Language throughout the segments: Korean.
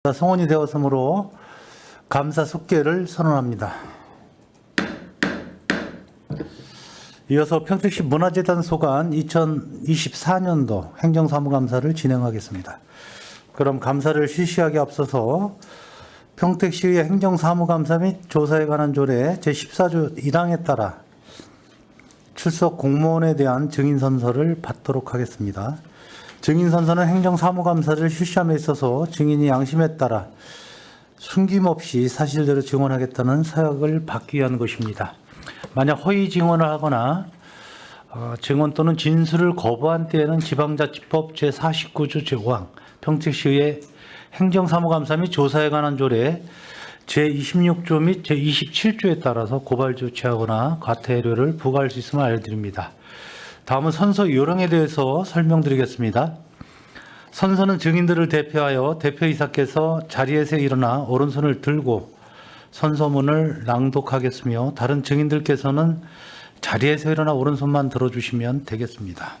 성원이 되었으므로 감사 숙계를 선언합니다. 이어서 평택시 문화재단 소관 2024년도 행정사무감사를 진행하겠습니다. 그럼 감사를 실시하기 앞서서 평택시의 행정사무감사 및 조사에 관한 조례 제14조 1항에 따라 출석 공무원에 대한 증인선서를 받도록 하겠습니다. 증인선서는 행정사무감사를 실시함에 있어서 증인이 양심에 따라 숨김없이 사실대로 증언하겠다는 서약을 받기 위한 것입니다. 만약 허위 증언을 하거나 증언 또는 진술을 거부한 때에는 지방자치법 제49조 제5항, 평택시의 행정사무감사 및 조사에 관한 조례 제26조 및 제27조에 따라서 고발 조치하거나 과태료를 부과할 수 있음을 알려드립니다. 다음은 선서 요령에 대해서 설명드리겠습니다. 선서는 증인들을 대표하여 대표이사께서 자리에서 일어나 오른손을 들고 선서문을 낭독하겠으며 다른 증인들께서는 자리에서 일어나 오른손만 들어주시면 되겠습니다.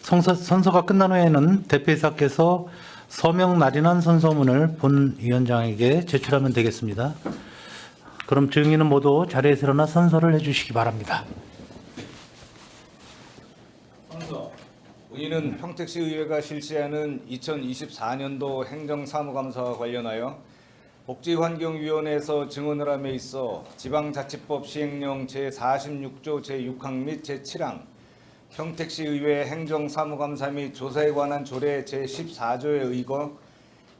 선서가 끝난 후에는 대표이사께서 서명 날인한 선서문을 본 위원장에게 제출하면 되겠습니다. 그럼 증인은 모두 자리에서 일어나 선서를 해주시기 바랍니다. 본인은 평택시 의회가 실시하는 2024년도 행정사무감사와 관련하여 복지환경위원회에서 증언을 함에 있어 지방자치법 시행령 제46조 제6항 및 제7항, 평택시 의회 행정사무감사 및 조사에 관한 조례 제14조에 의거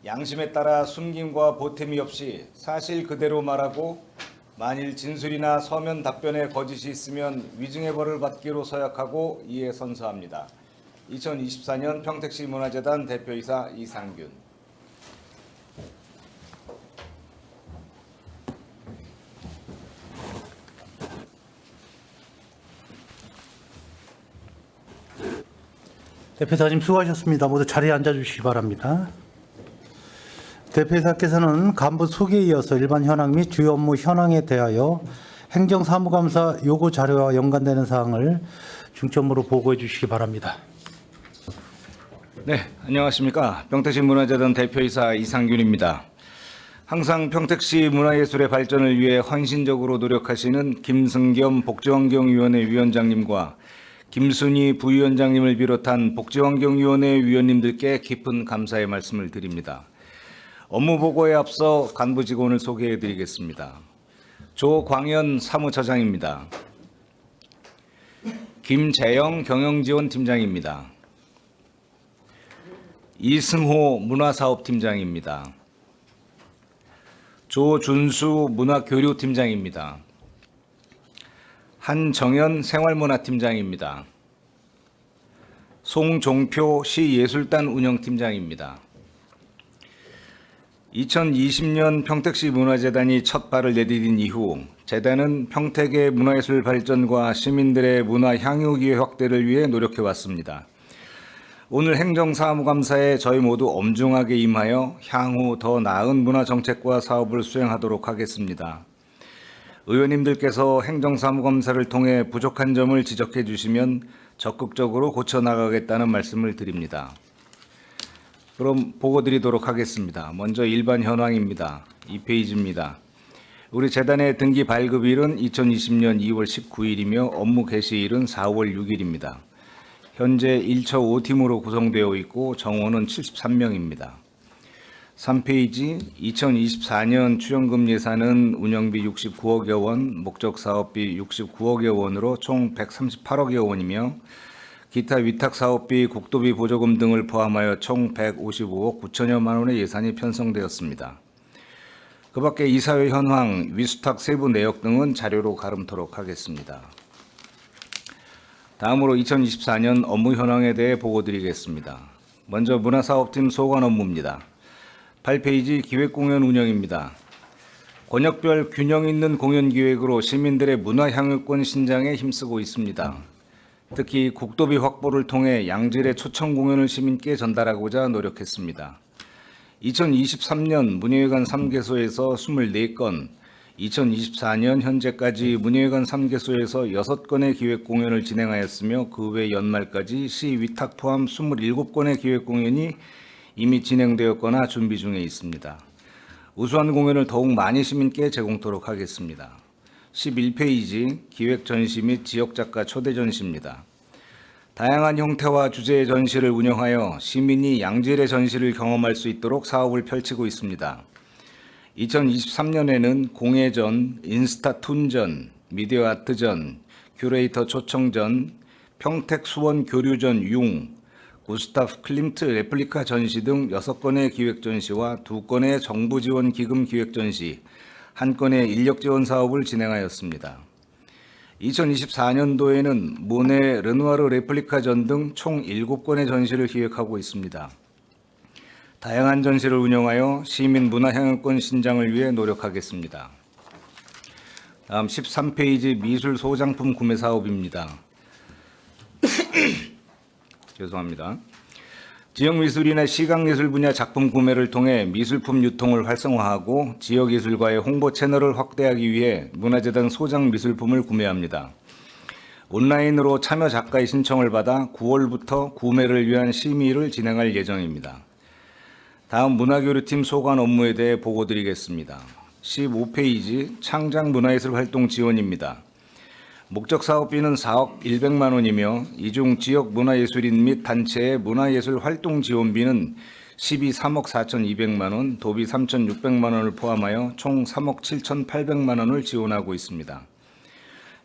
양심에 따라 숨김과 보탬이 없이 사실 그대로 말하고 만일 진술이나 서면 답변에 거짓이 있으면 위증의 벌을 받기로 서약하고 이에 선서합니다. 2024년 평택시 문화재단 대표이사 이상균. 대표이사님 수고하셨습니다. 모두 자리에 앉아주시기 바랍니다. 대표이사께서는 간부 소개에 이어서 일반 현황 및 주요 업무 현황에 대하여 행정사무감사 요구 자료와 연관되는 사항을 중점으로 보고해 주시기 바랍니다. 네, 안녕하십니까. 평택시 문화재단 대표이사 이상균입니다. 항상 평택시 문화예술의 발전을 위해 헌신적으로 노력하시는 김승겸 복지환경위원회 위원장님과 김순희 부위원장님을 비롯한 복지환경위원회 위원님들께 깊은 감사의 말씀을 드립니다. 업무 보고에 앞서 간부 직원을 소개해 드리겠습니다. 조광현 사무처장입니다. 김재영 경영지원팀장입니다. 이승호 문화사업팀장입니다. 조준수 문화교류팀장입니다. 한정현 생활문화팀장입니다. 송종표 시예술단 운영팀장입니다. 2020년 평택시 문화재단이 첫 발을 내디딘 이후 재단은 평택의 문화예술 발전과 시민들의 문화 향유 기회 확대를 위해 노력해왔습니다. 오늘 행정사무감사에 저희 모두 엄중하게 임하여 향후 더 나은 문화정책과 사업을 수행하도록 하겠습니다. 의원님들께서 행정사무감사를 통해 부족한 점을 지적해 주시면 적극적으로 고쳐나가겠다는 말씀을 드립니다. 그럼 보고 드리도록 하겠습니다. 먼저 일반 현황입니다. 2페이지입니다. 우리 재단의 등기 발급일은 2020년 2월 19일이며 업무 개시일은 4월 6일입니다. 현재 1처 5팀으로 구성되어 있고 정원은 73명입니다. 3페이지 2024년 출연금 예산은 운영비 69억여 원, 목적사업비 69억여 원으로 총 138억여 원이며 기타 위탁사업비, 국도비 보조금 등을 포함하여 총 155억 9천여만 원의 예산이 편성되었습니다. 그 밖에 이사회 현황, 위수탁 세부 내역 등은 자료로 가름토록 하겠습니다. 다음으로 2024년 업무 현황에 대해 보고드리겠습니다. 먼저 문화사업팀 소관 업무입니다. 8페이지 기획공연 운영입니다. 권역별 균형 있는 공연 기획으로 시민들의 문화향유권 신장에 힘쓰고 있습니다. 특히 국도비 확보를 통해 양질의 초청 공연을 시민께 전달하고자 노력했습니다. 2023년 문예회관 3개소에서 24건, 2024년 현재까지 문예회관 3개소에서 6건의 기획공연을 진행하였으며 그 외 연말까지 시 위탁 포함 27건의 기획공연이 이미 진행되었거나 준비 중에 있습니다. 우수한 공연을 더욱 많이 시민께 제공토록 하겠습니다. 11페이지 기획 전시 및 지역 작가 초대 전시입니다. 다양한 형태와 주제의 전시를 운영하여 시민이 양질의 전시를 경험할 수 있도록 사업을 펼치고 있습니다. 2023년에는 공예전, 인스타툰전, 미디어 아트전, 큐레이터 초청전, 평택 수원 교류전 융, 구스타프 클림트 레플리카 전시 등 6건의 기획 전시와 2건의 정부 지원 기금 기획 전시, 1건의 인력 지원 사업을 진행하였습니다. 2024년도에는 모네 르누아르 레플리카전 등 총 7건의 전시를 기획하고 있습니다. 다양한 전시를 운영하여 시민 문화향연권 신장을 위해 노력하겠습니다. 다음 13페이지 미술 소장품 구매 사업입니다. 죄송합니다. 지역미술이나 시각예술 분야 작품 구매를 통해 미술품 유통을 활성화하고 지역예술가의 홍보 채널을 확대하기 위해 문화재단 소장 미술품을 구매합니다. 온라인으로 참여 작가의 신청을 받아 9월부터 구매를 위한 심의를 진행할 예정입니다. 다음 문화교류팀 소관 업무에 대해 보고드리겠습니다. 15페이지 창작 문화예술 활동 지원입니다. 목적 사업비는 4억 100만 원이며 이 중 지역 문화예술인 및 단체의 문화예술 활동 지원비는 3억 4,200만 원, 도비 3,600만 원을 포함하여 총 3억 7,800만 원을 지원하고 있습니다.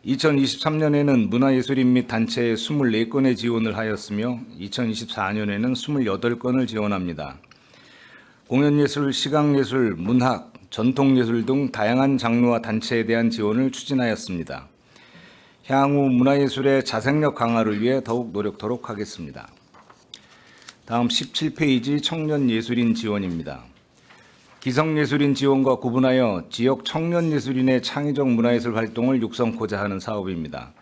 2023년에는 문화예술인 및 단체에 24건의 지원을 하였으며 2024년에는 28건을 지원합니다. 공연예술, 시각예술, 문학, 전통예술 등 다양한 장르와 단체에 대한 지원을 추진하였습니다. 향후 문화예술의 자생력 강화를 위해 더욱 노력토록 하겠습니다. 다음 17페이지 청년예술인 지원입니다. 기성예술인 지원과 구분하여 지역 청년예술인의 창의적 문화예술 활동을 육성코자 하는 사업입니다.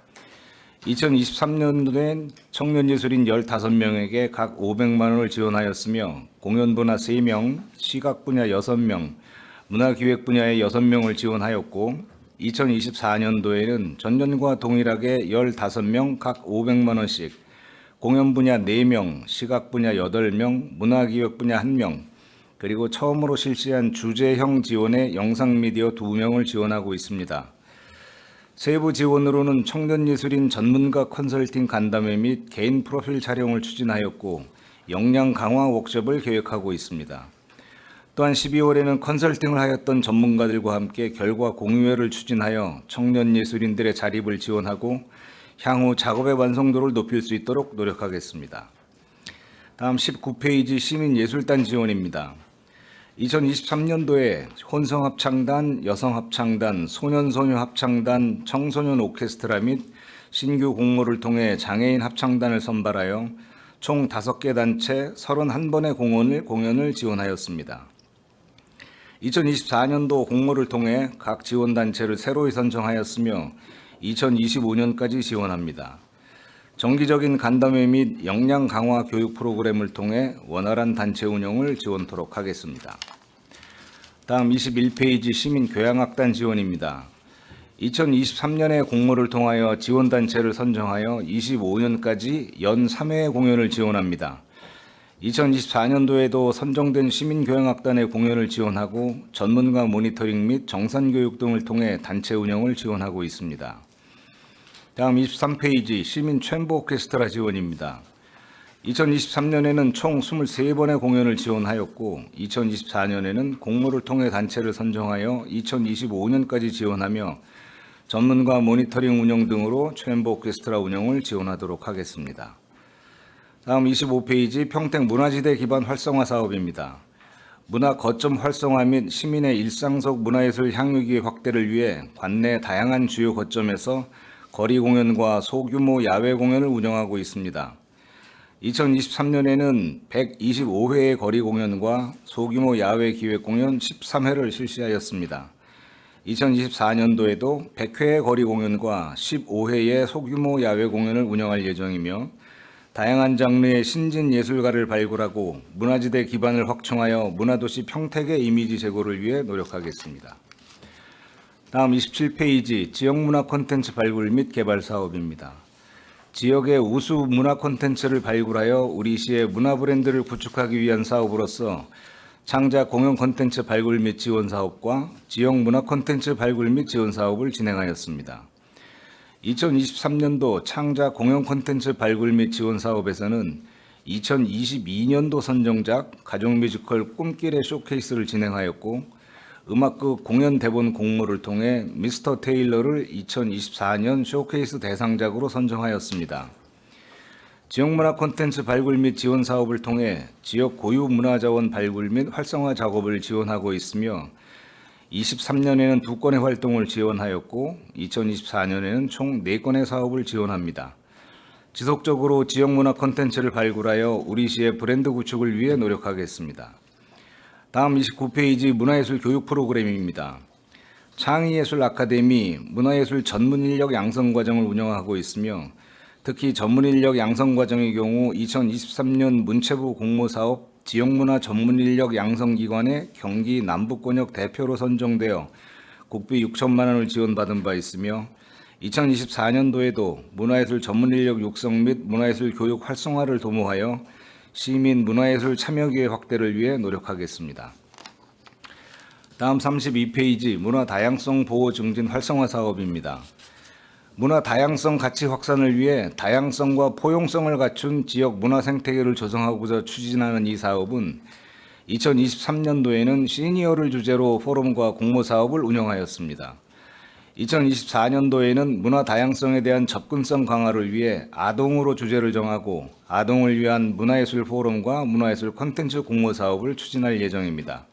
2023년도엔 청년예술인 15명에게 각 500만 원을 지원하였으며 공연 분야 3명, 시각 분야 6명, 문화기획 분야에 6명을 지원하였고 2024년도에는 전년과 동일하게 15명 각 500만 원씩, 공연 분야 4명, 시각 분야 8명, 문화기획 분야 1명, 그리고 처음으로 실시한 주제형 지원에 영상미디어 2명을 지원하고 있습니다. 세부 지원으로는 청년예술인 전문가 컨설팅 간담회 및 개인 프로필 촬영을 추진하였고 역량 강화 워크숍을 계획하고 있습니다. 또한 12월에는 컨설팅을 하였던 전문가들과 함께 결과 공유회를 추진하여 청년예술인들의 자립을 지원하고 향후 작업의 완성도를 높일 수 있도록 노력하겠습니다. 다음 19페이지 시민예술단 지원입니다. 2023년도에 혼성합창단, 여성합창단, 소년소녀합창단, 청소년 오케스트라 및 신규 공모를 통해 장애인 합창단을 선발하여 총 5개 단체 31번의 공연을 지원하였습니다. 2024년도 공모를 통해 각 지원단체를 새로이 선정하였으며 2025년까지 지원합니다. 정기적인 간담회 및 역량 강화 교육 프로그램을 통해 원활한 단체 운영을 지원토록 하겠습니다. 다음 21페이지 시민교향악단 지원입니다. 2023년에 공모를 통하여 지원단체를 선정하여 25년까지 연 3회의 공연을 지원합니다. 2024년도에도 선정된 시민교향악단의 공연을 지원하고 전문가 모니터링 및 정산교육 등을 통해 단체 운영을 지원하고 있습니다. 다음 23페이지 시민 챔버 오케스트라 지원입니다. 2023년에는 총 23번의 공연을 지원하였고 2024년에는 공모를 통해 단체를 선정하여 2025년까지 지원하며 전문가 모니터링 운영 등으로 챔버 오케스트라 운영을 지원하도록 하겠습니다. 다음 25페이지 평택 문화지대 기반 활성화 사업입니다. 문화 거점 활성화 및 시민의 일상 속 문화예술 향유기의 확대를 위해 관내 다양한 주요 거점에서 거리 공연과 소규모 야외 공연을 운영하고 있습니다. 2023년에는 125회의 거리 공연과 소규모 야외 기획 공연 13회를 실시하였습니다. 2024년도에도 100회의 거리 공연과 15회의 소규모 야외 공연을 운영할 예정이며 다양한 장르의 신진 예술가를 발굴하고 문화지대 기반을 확충하여 문화도시 평택의 이미지 제고를 위해 노력하겠습니다. 다음 27페이지 지역문화 콘텐츠 발굴 및 개발 사업입니다. 지역의 우수 문화 콘텐츠를 발굴하여 우리 시의 문화 브랜드를 구축하기 위한 사업으로서 창자 공연 콘텐츠 발굴 및 지원 사업과 지역 문화 콘텐츠 발굴 및 지원 사업을 진행하였습니다. 2023년도 창자 공연 콘텐츠 발굴 및 지원 사업에서는 2022년도 선정작 가족 뮤지컬 꿈길의 쇼케이스를 진행하였고 음악극 공연 대본 공모를 통해 미스터 테일러를 2024년 쇼케이스 대상작으로 선정하였습니다. 지역문화 콘텐츠 발굴 및 지원 사업을 통해 지역 고유 문화자원 발굴 및 활성화 작업을 지원하고 있으며 23년에는 2건의 활동을 지원하였고 2024년에는 총 4건의 사업을 지원합니다. 지속적으로 지역문화 콘텐츠를 발굴하여 우리 시의 브랜드 구축을 위해 노력하겠습니다. 다음 29페이지 문화예술 교육 프로그램입니다. 창의예술 아카데미 문화예술 전문인력 양성과정을 운영하고 있으며 특히 전문인력 양성과정의 경우 2023년 문체부 공모사업 지역문화 전문인력 양성기관의 경기 남북권역 대표로 선정되어 국비 6천만 원을 지원받은 바 있으며 2024년도에도 문화예술 전문인력 육성 및 문화예술 교육 활성화를 도모하여 시민 문화예술 참여기회 확대를 위해 노력하겠습니다. 다음 32페이지 문화 다양성 보호 증진 활성화 사업입니다. 문화 다양성 가치 확산을 위해 다양성과 포용성을 갖춘 지역 문화 생태계를 조성하고자 추진하는 이 사업은 2023년도에는 시니어를 주제로 포럼과 공모 사업을 운영하였습니다. 2024년도에는 문화 다양성에 대한 접근성 강화를 위해 아동으로 주제를 정하고 아동을 위한 문화예술 포럼과 문화예술 콘텐츠 공모 사업을 추진할 예정입니다.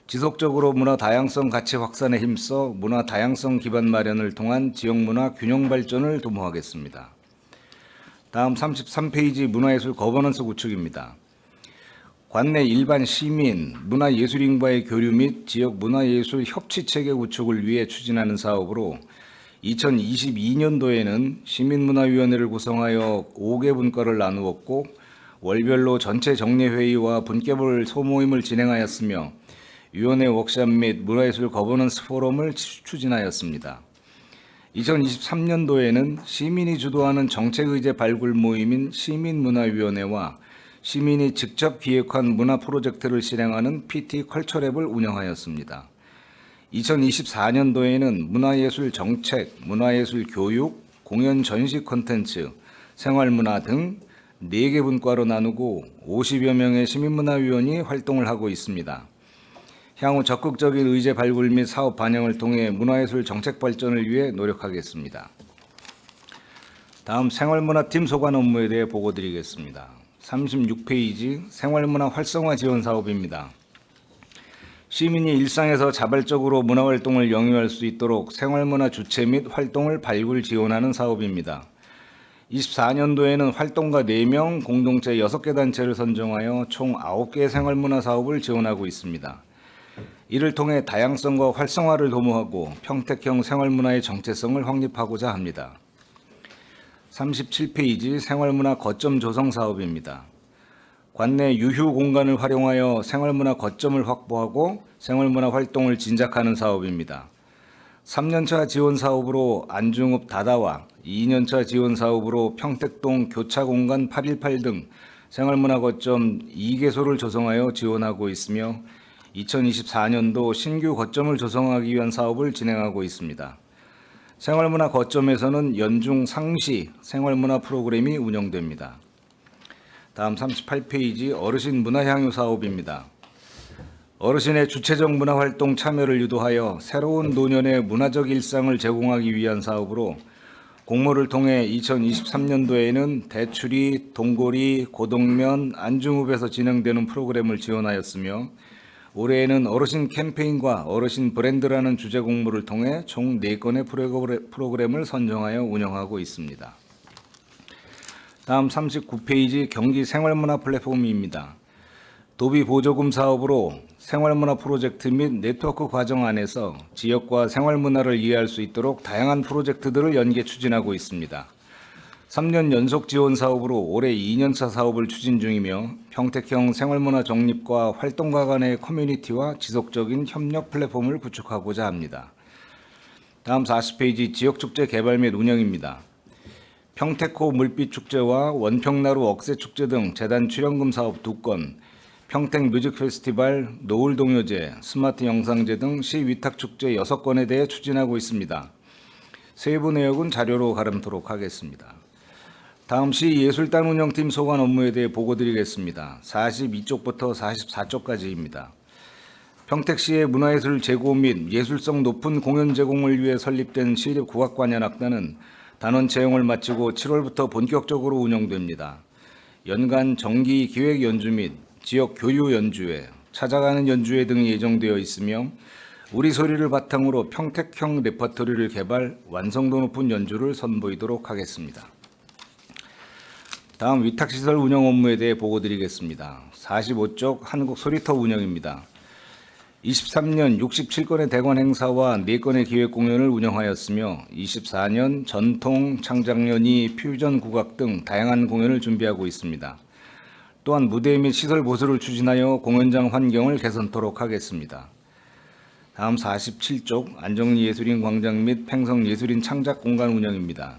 지속적으로 문화 다양성 가치 확산에 힘써 문화 다양성 기반 마련을 통한 지역 문화 균형 발전을 도모하겠습니다. 다음 33페이지 문화예술 거버넌스 구축입니다. 관내 일반 시민, 문화예술인과의 교류 및 지역 문화예술 협치체계 구축을 위해 추진하는 사업으로 2022년도에는 시민문화위원회를 구성하여 5개 분과를 나누었고 월별로 전체 정례회의와 분개별 소모임을 진행하였으며 위원회 워크숍 및 문화예술 거버넌스 포럼을 추진하였습니다. 2023년도에는 시민이 주도하는 정책의제 발굴 모임인 시민문화위원회와 시민이 직접 기획한 문화 프로젝트를 실행하는 PT 컬처랩을 운영하였습니다. 2024년도에는 문화예술 정책, 문화예술 교육, 공연 전시 콘텐츠, 생활문화 등 4개 분과로 나누고 50여 명의 시민문화위원이 활동을 하고 있습니다. 향후 적극적인 의제 발굴 및 사업 반영을 통해 문화예술 정책 발전을 위해 노력하겠습니다. 다음 생활문화팀 소관 업무에 대해 보고드리겠습니다. 36페이지 생활문화 활성화 지원 사업입니다. 시민이 일상에서 자발적으로 문화활동을 영위할 수 있도록 생활문화 주체 및 활동을 발굴 지원하는 사업입니다. 24년도에는 활동가 4명, 공동체 6개 단체를 선정하여 총 9개의 생활문화 사업을 지원하고 있습니다. 이를 통해 다양성과 활성화를 도모하고 평택형 생활문화의 정체성을 확립하고자 합니다. 37페이지 생활문화 거점 조성 사업입니다. 관내 유휴 공간을 활용하여 생활문화 거점을 확보하고 생활문화 활동을 진작하는 사업입니다. 3년차 지원 사업으로 안중읍 다다와 2년차 지원 사업으로 평택동 교차공간 818 등 생활문화 거점 2개소를 조성하여 지원하고 있으며 2024년도 신규 거점을 조성하기 위한 사업을 진행하고 있습니다. 생활문화 거점에서는 연중 상시 생활문화 프로그램이 운영됩니다. 다음 38페이지 어르신 문화향유 사업입니다. 어르신의 주체적 문화활동 참여를 유도하여 새로운 노년의 문화적 일상을 제공하기 위한 사업으로 공모를 통해 2023년도에는 대추리, 동고리, 고동면, 안중읍에서 진행되는 프로그램을 지원하였으며 올해에는 어르신 캠페인과 어르신 브랜드라는 주제 공모를 통해 총 4건의 프로그램을 선정하여 운영하고 있습니다. 다음 39페이지 경기 생활문화 플랫폼입니다. 도비 보조금 사업으로 생활문화 프로젝트 및 네트워크 과정 안에서 지역과 생활문화를 이해할 수 있도록 다양한 프로젝트들을 연계 추진하고 있습니다. 3년 연속 지원 사업으로 올해 2년차 사업을 추진 중이며 평택형 생활문화 정립과 활동가 간의 커뮤니티와 지속적인 협력 플랫폼을 구축하고자 합니다. 다음 40페이지 지역축제 개발 및 운영입니다. 평택호 물빛축제와 원평나루 억새축제 등 재단 출연금 사업 2건, 평택 뮤직 페스티벌, 노을 동요제, 스마트 영상제 등 시위탁축제 6건에 대해 추진하고 있습니다. 세부 내역은 자료로 가름토록 하겠습니다. 다음 시 예술단 운영팀 소관 업무에 대해 보고드리겠습니다. 42쪽부터 44쪽까지입니다. 평택시의 문화예술 제고 및 예술성 높은 공연 제공을 위해 설립된 시립국악관현악단은 단원 채용을 마치고 7월부터 본격적으로 운영됩니다. 연간 정기 기획 연주 및 지역 교류 연주회, 찾아가는 연주회 등이 예정되어 있으며 우리 소리를 바탕으로 평택형 레퍼토리를 개발, 완성도 높은 연주를 선보이도록 하겠습니다. 다음 위탁시설 운영 업무에 대해 보고드리겠습니다. 45쪽 한국 소리터 운영입니다. 23년 67건의 대관 행사와 4건의 기획 공연을 운영하였으며 24년 전통, 창작연희, 퓨전 국악 등 다양한 공연을 준비하고 있습니다. 또한 무대 및 시설 보수를 추진하여 공연장 환경을 개선토록 하겠습니다. 다음 47쪽 안정리예술인 광장 및 팽성예술인 창작공간 운영입니다.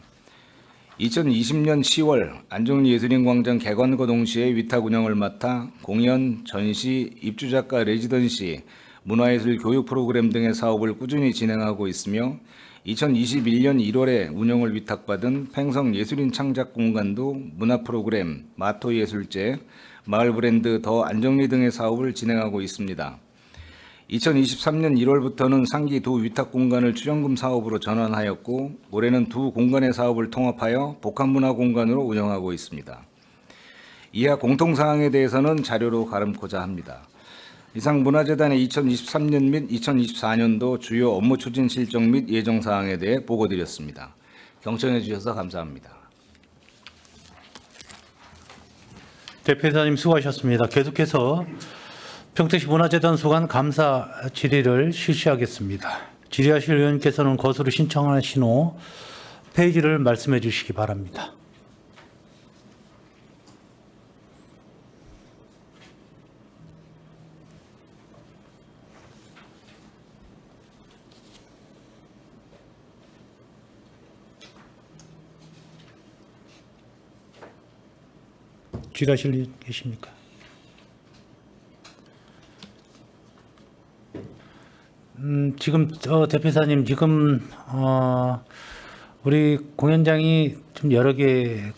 2020년 10월 안정리예술인 광장 개관과 동시에 위탁 운영을 맡아 공연, 전시, 입주작가 레지던시, 문화예술 교육 프로그램 등의 사업을 꾸준히 진행하고 있으며 2021년 1월에 운영을 위탁받은 팽성예술인 창작공간도 문화 프로그램, 마토예술제, 마을 브랜드 더 안정리 등의 사업을 진행하고 있습니다. 2023년 1월부터는 상기 두 위탁 공간을 출연금 사업으로 전환하였고 올해는 두 공간의 사업을 통합하여 복합문화 공간으로 운영하고 있습니다. 이하 공통사항에 대해서는 자료로 가름코자 합니다. 이상 문화재단의 2023년 및 2024년도 주요 업무 추진 실정 및 예정사항에 대해 보고드렸습니다. 경청해 주셔서 감사합니다. 대표이사님 수고하셨습니다. 계속해서 평택시 문화재단 소관 감사 질의를 실시하겠습니다. 질의하실 의원께서는 거수로 신청하신 후 페이지를 말씀해 주시기 바랍니다. 질의하실 분 계십니까? 지금 대표이사님 지금 우리 공연장이 좀 여러 개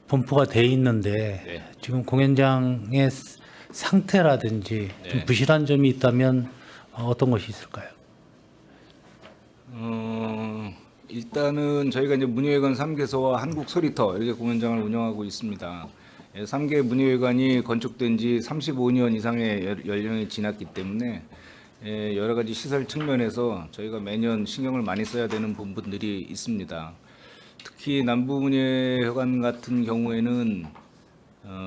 분포가 돼 있는데 네. 지금 공연장의 상태라든지 좀 네. 부실한 점이 있다면 어떤 것이 있을까요? 일단은 저희가 이제 문예회관 3개소와 한국 소리터 이렇게 공연장을 운영하고 있습니다. 3개 문예회관이 건축된 지 35년 이상의 연령이 지났기 때문에 여러 가지 시설 측면에서 저희가 매년 신경을 많이 써야 되는 부분들이 있습니다. 특히 남부문예회관 같은 경우에는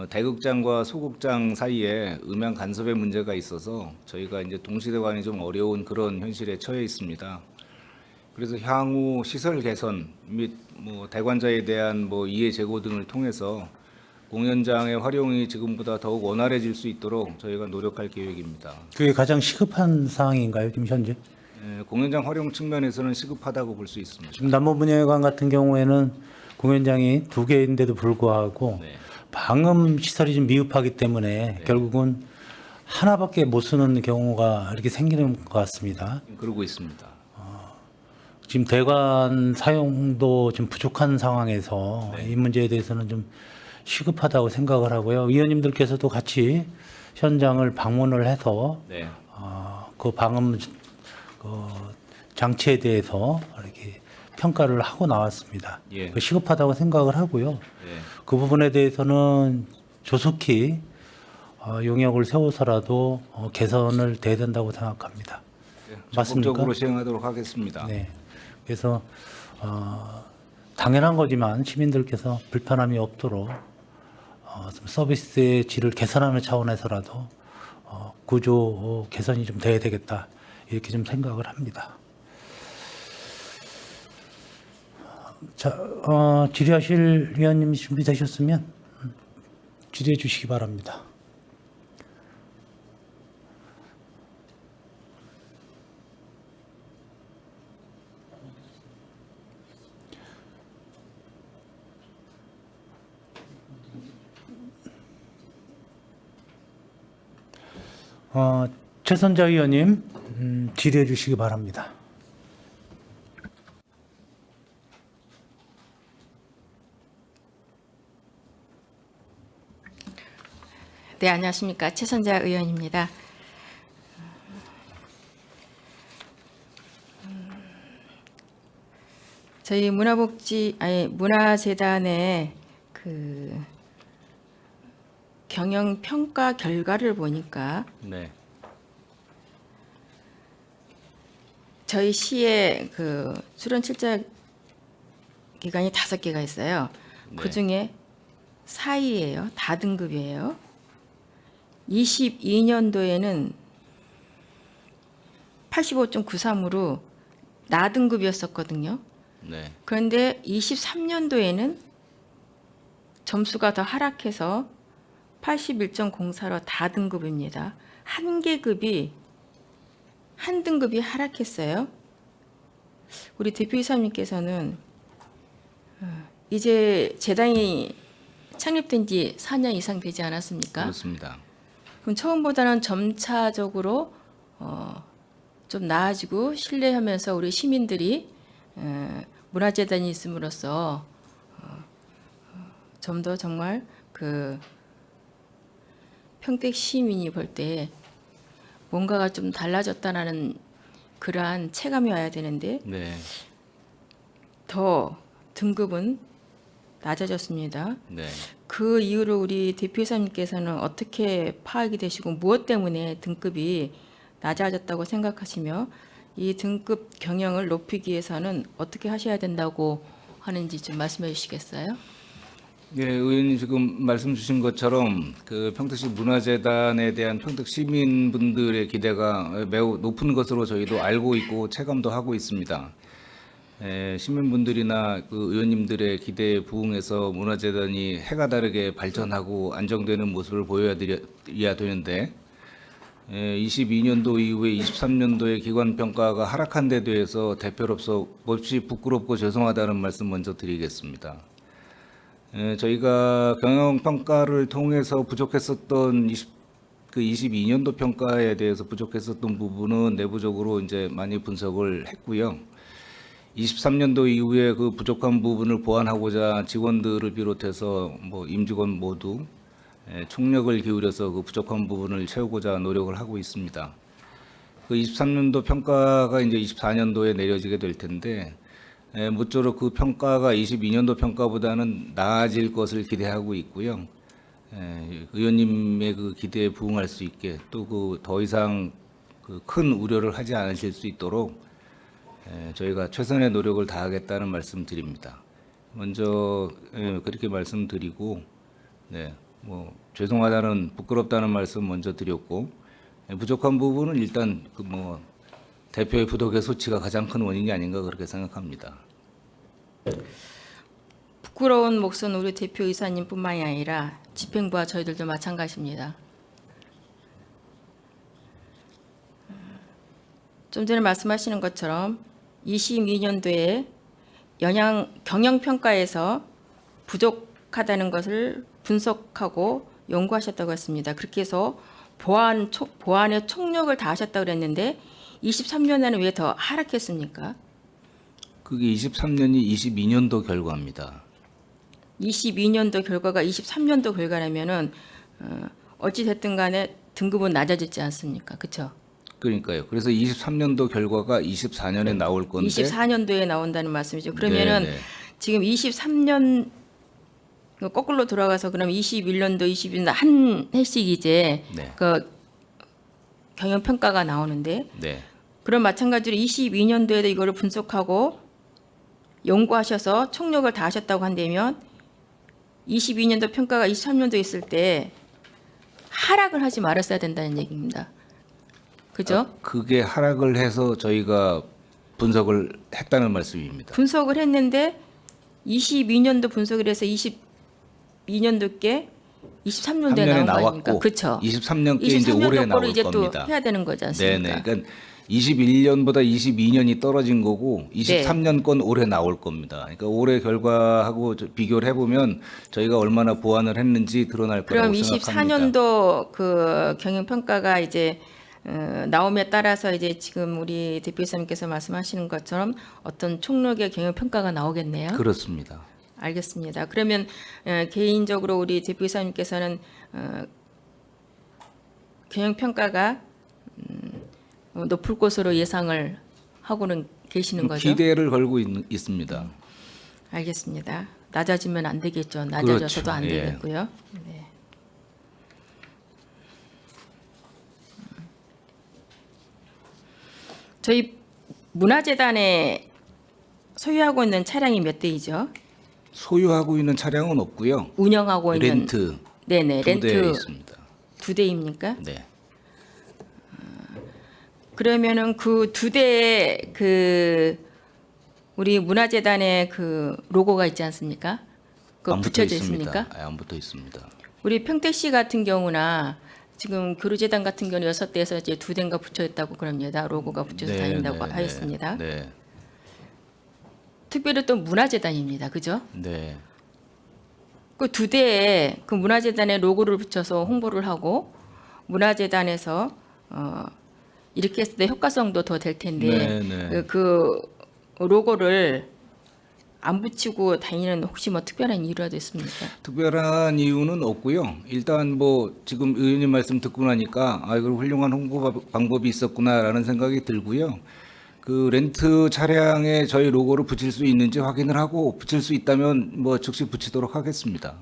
대극장과 소극장 사이에 음향 간섭의 문제가 있어서 저희가 이제 동시대관이 좀 어려운 그런 현실에 처해 있습니다. 그래서 향후 시설 개선 및 대관자에 대한 이해 제고 등을 통해서 공연장의 활용이 지금보다 더욱 원활해질 수 있도록 저희가 노력할 계획입니다. 그게 가장 시급한 사항인가요, 지금 현재? 공연장 활용 측면에서는 시급하다고 볼 수 있습니다. 지금 남부문예회관 같은 경우에는 공연장이 2개인데도 불구하고 네. 방음 시설이 좀 미흡하기 때문에 결국은 하나밖에 못 쓰는 경우가 이렇게 생기는 것 같습니다. 그러고 있습니다. 지금 대관 사용도 좀 부족한 상황에서 이 문제에 대해서는 좀 시급하다고 생각을 하고요. 위원님들께서도 같이 현장을 방문을 해서 네. 그 방음 장치에 대해서 이렇게 평가를 하고 나왔습니다. 예. 시급하다고 생각을 하고요. 네. 그 부분에 대해서는 조속히 용역을 세워서라도 개선을 돼야 된다고 생각합니다. 맞습니까? 적극적으로 시행하도록 하겠습니다. 네. 그래서 당연한 거지만 시민들께서 불편함이 없도록 좀 서비스의 질을 개선하는 차원에서라도 구조 개선이 좀 돼야 되겠다 이렇게 좀 생각을 합니다. 자, 질의하실 위원님이 준비되셨으면 질의해 주시기 바랍니다. 최선자 의원님 질의해 주시기 바랍니다. 네, 안녕하십니까. 최선자 의원입니다. 저희 문화재단의 그 경영 평가 결과를 보니까 네. 저희 시에 그 출원 출자 기관이 5개가 있어요. 네. 그 중에 4위예요. 다등급이에요. 22년도에는 85.93으로 나등급이었었거든요. 네. 그런데 23년도에는 점수가 더 하락해서 81.04로 다등급입니다. 한 등급이 하락했어요. 우리 대표이사님께서는 이제 재단이 창립된 지 4년 이상 되지 않았습니까? 그렇습니다. 그럼 처음보다는 점차적으로 좀 나아지고 신뢰하면서 우리 시민들이 문화재단이 있음으로써 좀 더 정말 그 평택 시민이 볼 때 뭔가가 좀 달라졌다라는 그러한 체감이 와야 되는데 네. 더 등급은 낮아졌습니다. 네. 그 이유를 우리 대표이사님께서는 어떻게 파악이 되시고 무엇 때문에 등급이 낮아졌다고 생각하시며 이 등급 경영을 높이기 위해서는 어떻게 하셔야 된다고 하는지 좀 말씀해 주시겠어요? 네, 의원님 지금 말씀 주신 것처럼 그 평택시 문화재단에 대한 평택 시민분들의 기대가 매우 높은 것으로 저희도 알고 있고 체감도 하고 있습니다. 시민분들이나 그 의원님들의 기대에 부응해서 문화재단이 해가 다르게 발전하고 안정되는 모습을 보여야 되는데 22년도 이후에 23년도에 기관 평가가 하락한 데 대해서 대표로서 몹시 부끄럽고 죄송하다는 말씀 먼저 드리겠습니다. 저희가 경영 평가를 통해서 부족했었던 22년도 평가에 대해서 부족했었던 부분은 내부적으로 이제 많이 분석을 했고요. 23년도 이후에 그 부족한 부분을 보완하고자 직원들을 비롯해서 뭐 임직원 모두 총력을 기울여서 그 부족한 부분을 채우고자 노력을 하고 있습니다. 그 23년도 평가가 이제 24년도에 내려지게 될 텐데 모쪼록 그 평가가 22년도 평가보다는 나아질 것을 기대하고 있고요. 의원님의 그 기대에 부응할 수 있게 또 그 더 이상 그 큰 우려를 하지 않으실 수 있도록 저희가 최선의 노력을 다하겠다는 말씀드립니다. 먼저 그렇게 말씀드리고, 네, 뭐 죄송하다는 부끄럽다는 말씀 먼저 드렸고 부족한 부분은 일단 그 뭐 대표의 부덕의 소치가 가장 큰 원인이 아닌가 그렇게 생각합니다. 부끄러운 몫은 우리 대표이사님뿐만이 아니라 집행부와 저희들도 마찬가지입니다. 좀 전에 말씀하시는 것처럼 22년도에 경영평가에서 부족하다는 것을 분석하고 연구하셨다고 했습니다. 그렇게 해서 보완의 총력을 다하셨다고 그랬는데 23년에는 왜 더 하락했습니까? 그게 23년이 22년도 결과입니다. 22년도 결과가 23년도 결과라면은 어찌 됐든 간에 등급은 낮아졌지 않습니까? 그렇죠? 그러니까요. 그래서 23년도 결과가 24년에 나올 건데 24년도에 나온다는 말씀이죠. 그러면은 네. 지금 23년 거꾸로 돌아가서 그럼 21년도, 22년도 한 해씩 이제 네. 그 경영 평가가 나오는데 네. 그런 마찬가지로 22년도에도 이거를 분석하고 연구하셔서 총력을 다하셨다고 한다면 22년도 평가가 23년도에 있을 때 하락을 하지 말았어야 된다는 얘기입니다. 그죠? 그게 하락을 해서 저희가 분석을 했다는 말씀입니다. 분석을 했는데 22년도 분석을 해서 22년도께 23년도에 3년에 나온 거 아닙니까? 나왔고 그렇죠. 23년께 이제 올해 23년도 나올 거를 이제 겁니다. 또 해야 되는 거지 않습니까? 네네. 그러니까 21년보다 22년이 떨어진 거고 23년 건 올해 나올 겁니다. 그러니까 올해 결과하고 비교를 해보면 저희가 얼마나 보완을 했는지 드러날 거라고 그럼 생각합니다. 24년도 그 경영 평가가 이제 나옴에 따라서 이제 지금 우리 대표이사님께서 말씀하시는 것처럼 어떤 총력의 경영 평가가 나오겠네요. 그렇습니다. 알겠습니다. 그러면 개인적으로 우리 대표이사님께서는 경영 평가가 높을 것으로 예상을 하고는 계시는 거죠? 기대를 걸고 있습니다. 알겠습니다. 낮아지면 안 되겠죠. 낮아져서도 그렇죠. 안 예. 되겠고요. 네. 저희 문화재단에 소유하고 있는 차량이 몇 대이죠? 소유하고 있는 차량은 없고요. 운영하고 있는 렌트 네네 두 대 렌트 있습니다. 2대입니까? 네. 그러면은 그 2대에 그 우리 문화재단의 그 로고가 있지 않습니까? 그 안 붙어 붙여져 있습니다. 있습니까? 안 붙어 있습니다. 우리 평택시 같은 경우나 지금 교류재단 같은 경우는 6대에서 이제 2대인가 붙여 있다고 그럽니다. 로고가 붙여서 다닌다고 하였습니다. 네. 특별히 또 문화재단입니다. 그죠? 네. 그 2대에 그 문화재단의 로고를 붙여서 홍보를 하고 문화재단에서 이렇게 했을 때 효과성도 더 될 텐데 네, 네. 그 로고를 안 붙이고 다니는 혹시 뭐 특별한 이유라도 있습니까? 특별한 이유는 없고요. 일단 뭐 지금 의원님 말씀 듣고 나니까 아 이거 훌륭한 홍보 방법이 있었구나라는 생각이 들고요. 그 렌트 차량에 저희 로고를 붙일 수 있는지 확인을 하고 붙일 수 있다면 뭐 즉시 붙이도록 하겠습니다.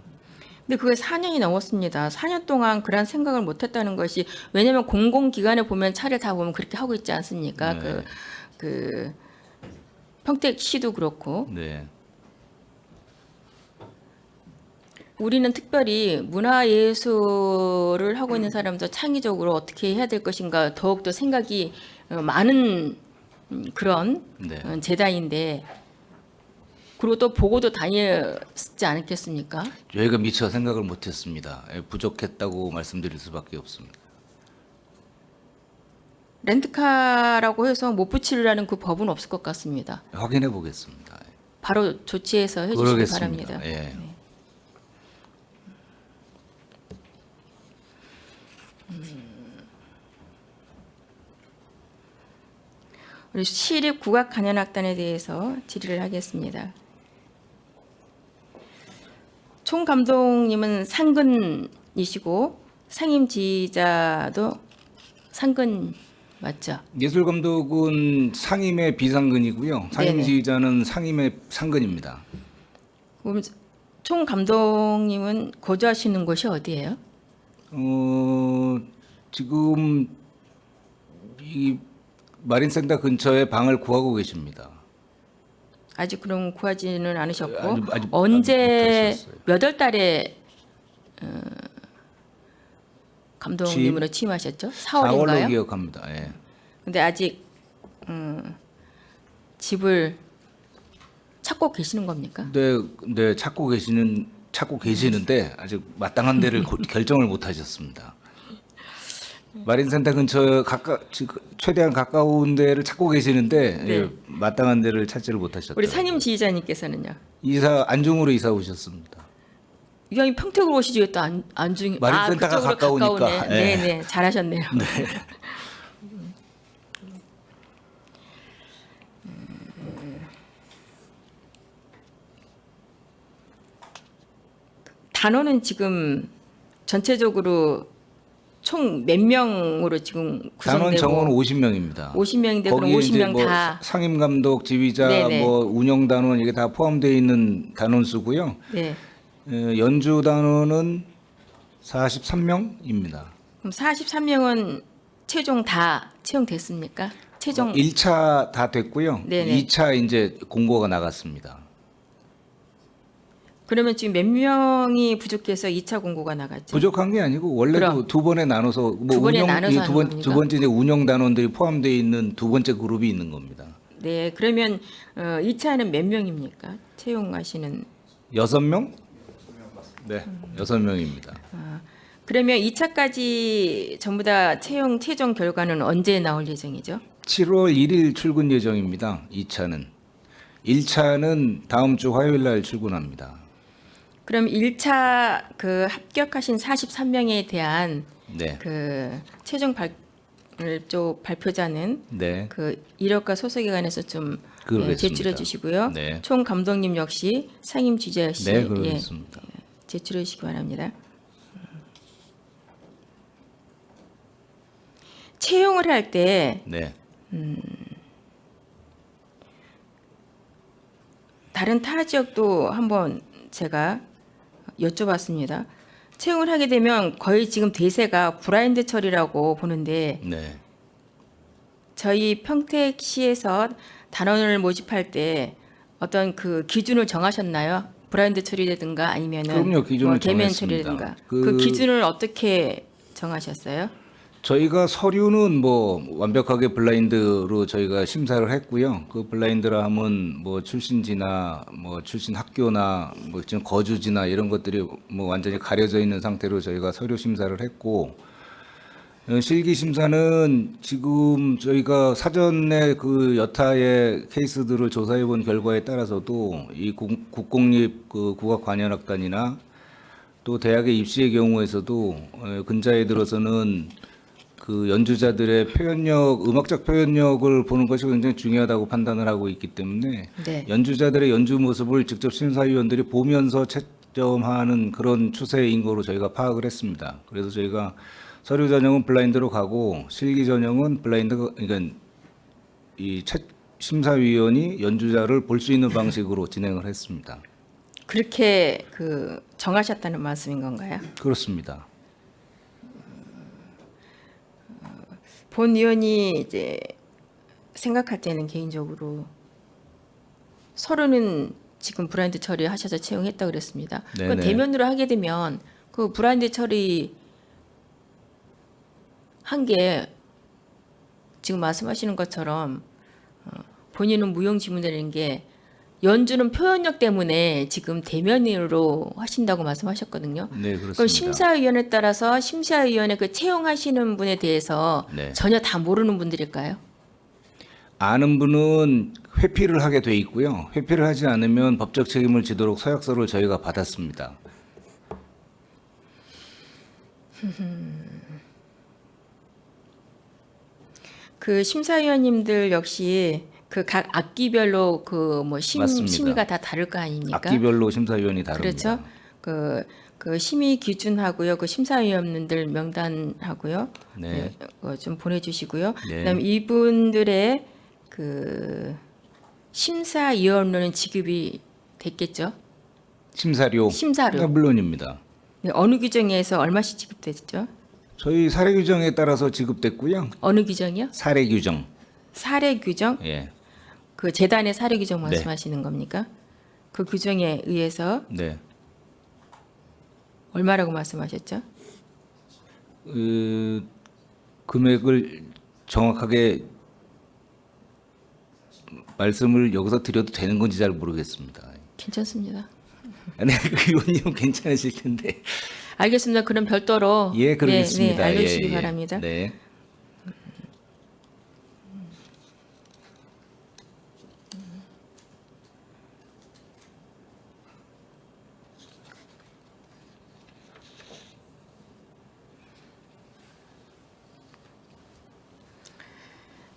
근데 그게 4년이 넘었습니다. 4년 동안 그런 생각을 못했다는 것이 왜냐하면 공공기관에 보면 차를 다 보면 그렇게 하고 있지 않습니까? 네. 그 평택시도 그렇고 네. 우리는 특별히 문화예술을 하고 있는 사람도 창의적으로 어떻게 해야 될 것인가 더욱더 생각이 많은 그런 네. 재단인데 그리고 또 보고도 다녔지 않겠습니까? 저희가 미처 생각을 못했습니다. 부족했다고 말씀드릴 수밖에 없습니다. 렌트카라고 해서 못 붙이려는 그 법은 없을 것 같습니다. 확인해 보겠습니다. 바로 조치해서 해주시기 그러겠습니다. 바랍니다. 예. 우리 시립 국악 간현악단에 대해서 질의를 하겠습니다. 총 감독님은 상근이시고 상임 지휘자도 상근 맞죠? 예술 감독은 상임의 비상근이고요. 상임 네네. 지휘자는 상임의 상근입니다. 그럼 총 감독님은 거주하시는 곳이 어디예요? 지금 이 마린센터 근처에 방을 구하고 계십니다. 아직 그럼 구하지는 않으셨고 아직 언제 못 하셨어요. 몇 월 달에 감독님으로 취임하셨죠? 4월로 4월인가요? 기억합니다. 예. 근데 아직 집을 찾고 계시는 겁니까? 네, 찾고 계시는데 아직 마땅한 데를 결정을 못 하셨습니다. 마린센터 근처 최대한 가까운 데를 찾고 계시는데 네. 예, 마땅한 데를 찾지를 못하셨죠. 우리 상임 지휘자님께서는요? 안중으로 이사 오셨습니다. 이왕이 평택으로 오시지 왜 또 안중 마린센터가 그쪽으로 가까우니까. 가까우네. 예. 네네 잘하셨네요. 단원은 지금 전체적으로 총 몇 명으로 지금 단원 정원 구성되고 50명입니다. 50명인데 그럼 거기에 이제 50명 뭐 다 상임 감독, 지휘자, 네네. 뭐 운영 단원 이게 다 포함되어 있는 단원 수고요. 네. 연주 단원은 43명입니다. 그럼 43명은 최종 다 채용됐습니까? 최종 1차 다 됐고요. 네네. 2차 이제 공고가 나갔습니다. 그러면 지금 몇 명이 부족해서 2차 공고가 나갔죠? 부족한 게 아니고 원래도 그럼. 두 번에 나눠서 뭐 두 번에 나눠서 이 하는 겁니까? 두 번째 이제 운영 단원들이 포함되어 있는 두 번째 그룹이 있는 겁니다. 네, 그러면 2차는 몇 명입니까? 채용하시는 6명? 네, 6명입니다. 그러면 2차까지 전부 다 채용 최종 결과는 언제 나올 예정이죠? 7월 1일 출근 예정입니다. 2차는. 1차는 다음 주 화요일 날 출근합니다. 그럼 1차 그 합격하신 43명에 대한 네. 그 최종 발표자는 네. 그 이력과 소속에 관해서 좀 그러겠습니다. 제출해 주시고요. 네. 총 감독님 역시 상임 지휘자 역시 네, 그러겠습니다. 제출해 주시기 바랍니다. 채용을 할 때 네. 다른 타 지역도 한번 제가 여쭤봤습니다. 채용을 하게 되면 거의 지금 대세가 브라인드 처리라고 보는데 네. 저희 평택시에서 단원을 모집할 때 어떤 그 기준을 정하셨나요? 브라인드 처리라든가 아니면은 그럼요, 기준을 대면 정했습니다. 처리라든가 그- 그 기준을 어떻게 정하셨어요? 저희가 서류는 뭐 완벽하게 블라인드로 저희가 심사를 했고요. 그 블라인드라 하면 뭐 출신지나 뭐 출신 학교나 뭐 지금 거주지나 이런 것들이 뭐 완전히 가려져 있는 상태로 저희가 서류 심사를 했고, 실기 심사는 지금 저희가 사전에 그 여타의 케이스들을 조사해 본 결과에 따라서도 이 국공립 그 국악관현악단이나 또 대학의 입시의 경우에서도 근자에 들어서는 그 연주자들의 표현력, 음악적 표현력을 보는 것이 굉장히 중요하다고 판단을 하고 있기 때문에 네. 연주자들의 연주 모습을 직접 심사위원들이 보면서 채점하는 그런 추세인 거로 저희가 파악을 했습니다. 그래서 저희가 서류 전형은 블라인드로 가고 실기 전형은 블라인드, 그러니까 이 심사위원이 연주자를 볼 수 있는 방식으로 진행을 했습니다. 그렇게 그 정하셨다는 말씀인 건가요? 그렇습니다. 본 의원이 이제 생각할 때는 개인적으로 서류는 지금 브라인드 처리하셔서 채용했다 그랬습니다. 그 네네. 대면으로 하게 되면 그 브라인드 처리 한 게 지금 말씀하시는 것처럼 본인은 무용지물이라는 게 연주는 표현력 때문에 지금 대면으로 하신다고 말씀하셨거든요. 네, 그렇습니다. 그럼 심사위원에 따라서 심사위원회 그 채용하시는 분에 대해서 네. 전혀 다 모르는 분들일까요? 아는 분은 회피를 하게 돼 있고요. 회피를 하지 않으면 법적 책임을 지도록 서약서를 저희가 받았습니다. 그 심사위원님들 역시 그 각 악기별로 그 뭐 맞습니다. 심의가 다 다를 거 아닙니까? 악기별로 심사위원이 다릅니다. 그렇죠. 그 심의 기준하고요, 그 심사위원들 명단하고요, 네. 좀 보내주시고요. 네. 그다음 이분들의 그 심사위원료는 지급이 됐겠죠? 심사료. 심사료. 네, 물론입니다. 네, 어느 규정에서 얼마씩 지급됐죠? 저희 사례 규정에 따라서 지급됐고요. 어느 규정이요? 사례 규정. 사례 규정? 예. 그 재단의 사례 규정 네. 말씀하시는 겁니까? 그 규정에 의해서 네. 얼마라고 말씀하셨죠? 금액을 정확하게 말씀을 여기서 드려도 되는 건지 잘 모르겠습니다. 괜찮습니다. 네, 그 의원님은 괜찮으실 텐데. 알겠습니다. 그럼 별도로 예, 그러겠습니다. 네, 알려주시기 예, 예. 바랍니다. 네.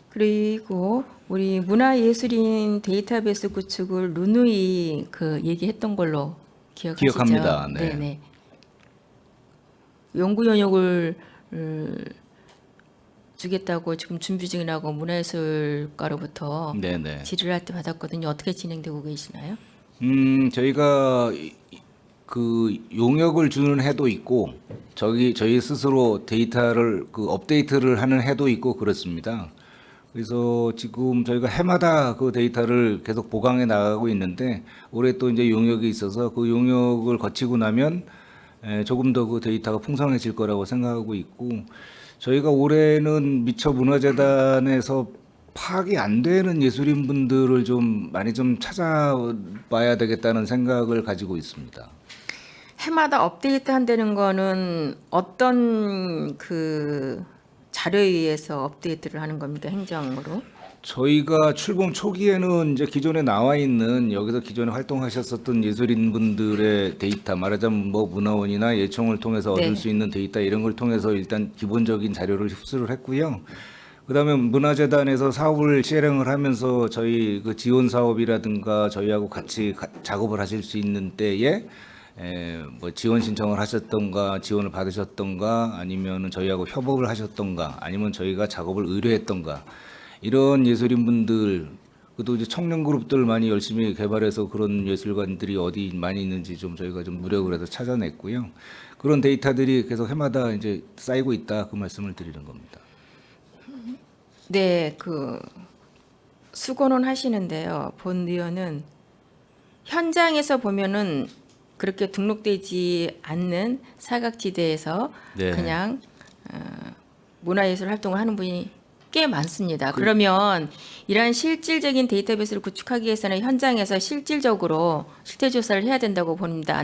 그리고 우리 문화예술인 데이터베이스 구축을 누누이 그 얘기했던 걸로 기억하시죠? 기억합니다. 네. 네네. 연구 연역을 주겠다고 지금 준비 중이라고 문화예술가로부터 네네. 질의를 할 때 받았거든요. 어떻게 진행되고 계시나요? 저희가 그 용역을 주는 해도 있고 저희 스스로 데이터를 그 업데이트를 하는 해도 있고 그렇습니다. 그래서 지금 저희가 해마다 그 데이터를 계속 보강해 나가고 있는데 올해 또 이제 용역이 있어서 그 용역을 거치고 나면 조금 더 그 데이터가 풍성해질 거라고 생각하고 있고, 저희가 올해는 미처 문화재단에서 파악이 안 되는 예술인 분들을 좀 많이 좀 찾아봐야 되겠다는 생각을 가지고 있습니다. 해마다 업데이트 한다는 거는 어떤 그 자료에 의해서 업데이트를 하는 겁니까? 행정으로? 저희가 출범 초기에는 이제 기존에 나와 있는 여기서 기존에 활동하셨었던 예술인분들의 데이터, 말하자면 뭐 문화원이나 예총을 통해서 얻을 네. 수 있는 데이터 이런 걸 통해서 일단 기본적인 자료를 흡수를 했고요. 그다음에 문화재단에서 사업을 실행을 하면서 저희 그 지원 사업이라든가 저희하고 같이 작업을 하실 수 있는 때에 뭐 지원 신청을 하셨던가 지원을 받으셨던가 아니면은 저희하고 협업을 하셨던가 아니면 저희가 작업을 의뢰했던가 이런 예술인분들 그것도 이제 청년 그룹들 많이 열심히 개발해서 그런 예술관들이 어디 많이 있는지 좀 저희가 좀 노력을 해서 찾아냈고요. 그런 데이터들이 계속 해마다 이제 쌓이고 있다 그 말씀을 드리는 겁니다. 네, 그 수고는 하시는데요. 본 의원은 현장에서 보면은 그렇게 등록되지 않는 사각지대에서 네. 그냥 문화예술 활동을 하는 분이 꽤 많습니다. 그러면 이러한 실질적인 데이터베이스를 구축하기 위해서는 현장에서 실질적으로 실태 조사를 해야 된다고 봅니다.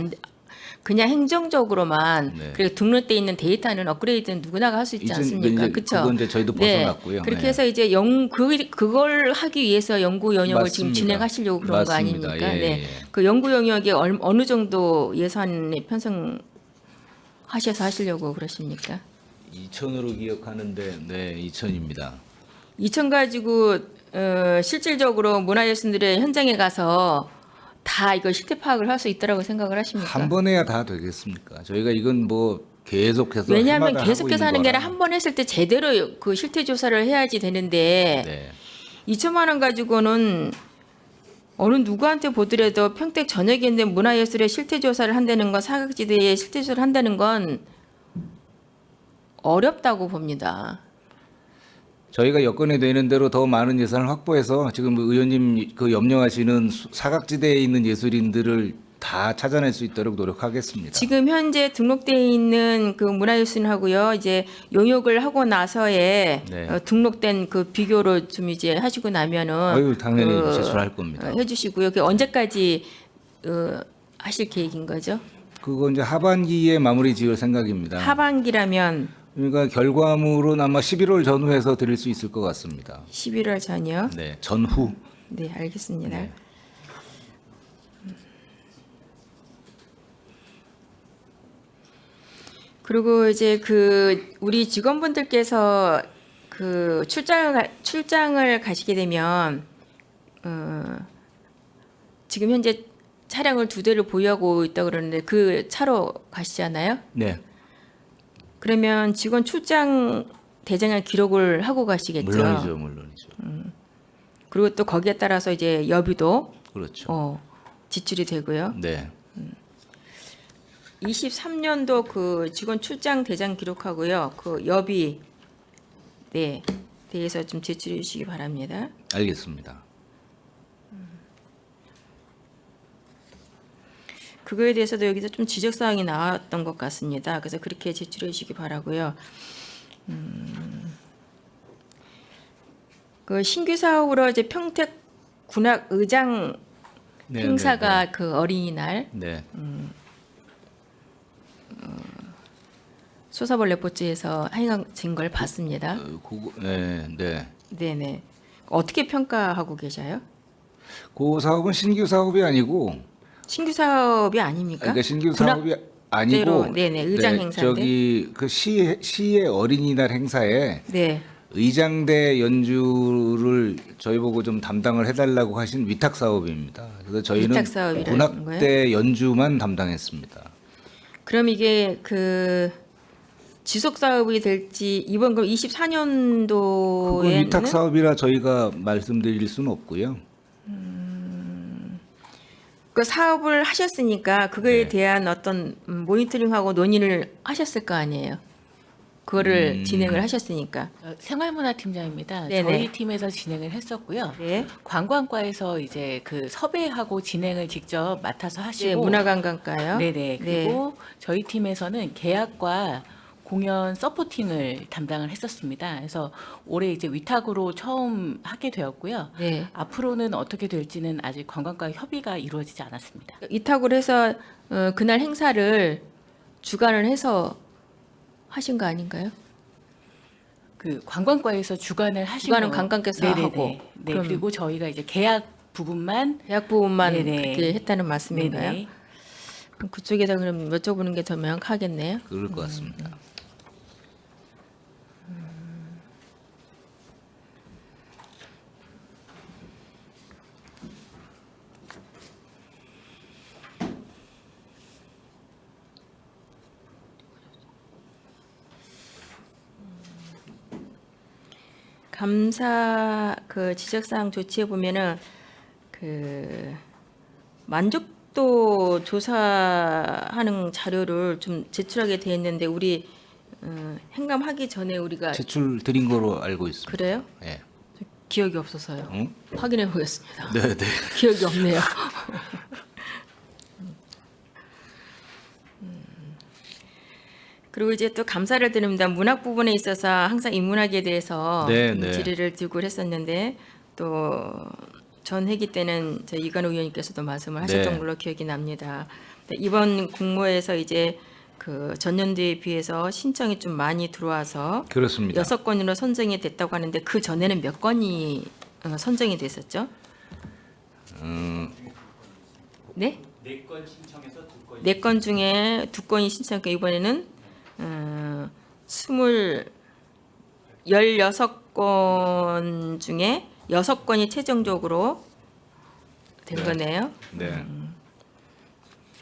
그냥 행정적으로만 네. 그리고 등록돼 있는 데이터는 업그레이드는 누구나가 할 수 있지 않습니까? 그렇죠? 그건 이제 저희도 벗어났고요. 그렇게 네. 해서 이제 그걸 하기 위해서 연구 영역을 지금 맞습니다. 진행하시려고 그런 거 맞습니다. 아닙니까? 예, 네. 예. 그 연구 영역에 어느 정도 예산에 편성하셔서 하시려고 그러십니까? 2천으로 기억하는데 네 2천입니다. 2천 가지고 실질적으로 문화예술들의 현장에 가서 다 이거 실태 파악을 할 수 있다라고 생각을 하십니까? 한 번 해야 다 되겠습니까? 저희가 이건 뭐 계속해서 왜냐하면 해마다 계속해서 하고 하는 게 있는 아니라 한 번 했을 때 제대로 그 실태 조사를 해야지 되는데 네. 2천만 원 가지고는 어느 누구한테 보더라도 평택 전역에 있는 문화예술의 실태 조사를 한다는 건 사각지대의 실태 조사를 한다는 건 어렵다고 봅니다. 저희가 여건이 되는 대로 더 많은 예산을 확보해서 지금 의원님 그 염려하시는 사각지대에 있는 예술인들을 다 찾아낼 수 있도록 노력하겠습니다. 지금 현재 등록되어 있는 그 문화예술하고요, 이제 용역을 하고 나서의 네. 등록된 그 비교로 좀 이제 하시고 나면은 아유, 당연히 제출할 겁니다. 해주시고요. 그 언제까지 하실 계획인 거죠? 그거 이제 하반기에 마무리 지을 생각입니다. 하반기라면 그러니까 결과물은 아마 11월 전후에서 드릴 수 있을 것 같습니다. 11월 전이요? 네, 전후. 네, 알겠습니다. 네. 그리고 이제 그 우리 직원분들께서 그 출장을 가시게 되면 지금 현재 차량을 2대를 보유하고 있다 그러는데 그 차로 가시잖아요. 네, 그러면 직원 출장 대장을 기록을 하고 가시겠죠. 물론이죠, 물론이죠. 그리고 또 거기에 따라서 이제 여비도 그렇죠. 지출이 되고요. 네, 23년도 그 직원 출장 대장 기록하고요. 그 여비 네 대해서 좀 제출해 주시기 바랍니다. 알겠습니다. 그거에 대해서도 여기서 좀 지적 사항이 나왔던 것 같습니다. 그래서 그렇게 제출해 주시기 바라고요. 그 신규 사업으로 이제 평택 군악 의장 네, 행사가 네, 그 어린이날 네. 소사벌 레포츠에서 행해진 걸 봤습니다. 네, 네. 네네. 어떻게 평가하고 계셔요? 그 사업은 신규 사업이 아니고, 신규 사업이 아닙니까? 그러니까 신규 군악- 사업이 아니고, 네네, 의장 행사인데. 저기 그 시의 어린이날 행사에 네. 의장대 연주를 저희 보고 좀 담당을 해달라고 하신 위탁 사업입니다. 그래서 저희는 위탁 사업이라는 군악대 연주만 담당했습니다. 그럼 이게 그 지속 사업이 될지 이번 그 그건 24년도에는 위탁 사업이라 저희가 말씀드릴 수는 없고요. 그 사업을 하셨으니까 그거에 네. 대한 어떤 모니터링하고 논의를 하셨을 거 아니에요. 그거를 진행을 하셨으니까. 생활문화팀장입니다. 네네. 저희 팀에서 진행을 했었고요. 네. 관광과에서 이제 그 섭외하고 진행을 직접 맡아서 네, 하시고, 문화관광가요. 네네. 그리고 저희 팀에서는 계약과 공연 서포팅을 담당을 했었습니다. 그래서 올해 이제 위탁으로 처음 하게 되었고요. 네. 앞으로는 어떻게 될지는 아직 관광과 협의가 이루어지지 않았습니다. 위탁을 해서 그날 행사를 주관을 해서 하신 거 아닌가요? 그 관광과에서 주관을 하시고 주관은 관광께서 하고. 네. 그럼- 그리고 저희가 이제 계약 부분만 대학 부분만 네네. 그렇게 했다는 말씀인가요? 네네. 그럼 그쪽에다 그럼 여쭤보는 게 더 명확하겠네요. 그럴 것 같습니다. 감사 그 지적사항 조치해 보면은 그 만족도 조사하는 자료를 좀 제출하게 돼 있는데 우리 행감하기 전에 우리가 제출 드린 거로 알고 있습니다. 그래요? 예. 기억이 없어서요. 응? 확인해 보겠습니다. 네, 네. 기억이 없네요. 그리고 이제 또 감사를 드립니다. 문학 부분에 있어서 항상 인문학에 대해서 네, 네. 질의를 들고 했었는데 또 전 회기 때는 저희 이관우 의원님께서도 말씀을 하셨던 네. 걸로 기억이 납니다. 근데 이번 공모에서 이제 그 전년도에 비해서 신청이 좀 많이 들어와서 그렇습니다. 6건으로 선정이 됐다고 하는데 그 전에는 몇 건이 선정이 됐었죠? 네? 4건 신청해서 2건. 4건 중에 2건이 신청했고 이번에는 16건 중에 6건이 최종적으로 된 네. 거네요. 네.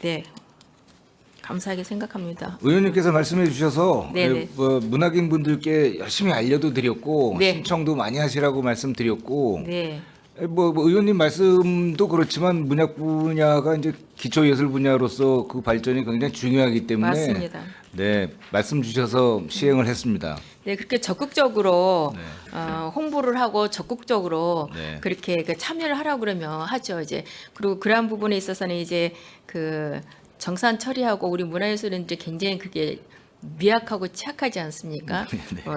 네. 감사하게 생각합니다. 의원님께서 말씀해 주셔서 네네. 문학인 분들께 열심히 알려도 드렸고 네. 신청도 많이 하시라고 말씀드렸고 네. 뭐 의원님 말씀도 그렇지만 문학 분야가 이제 기초예술 분야로서 그 발전이 굉장히 중요하기 때문에 맞습니다. 네 말씀 주셔서 시행을 했습니다. 네, 그렇게 적극적으로 네. 홍보를 하고 적극적으로 네. 그렇게 그 참여를 하라고 그러면 하죠. 이제 그리고 그러한 부분에 있어서는 이제 그 정산 처리하고 우리 문화예술인들이 굉장히 그게 미약하고 취약하지 않습니까?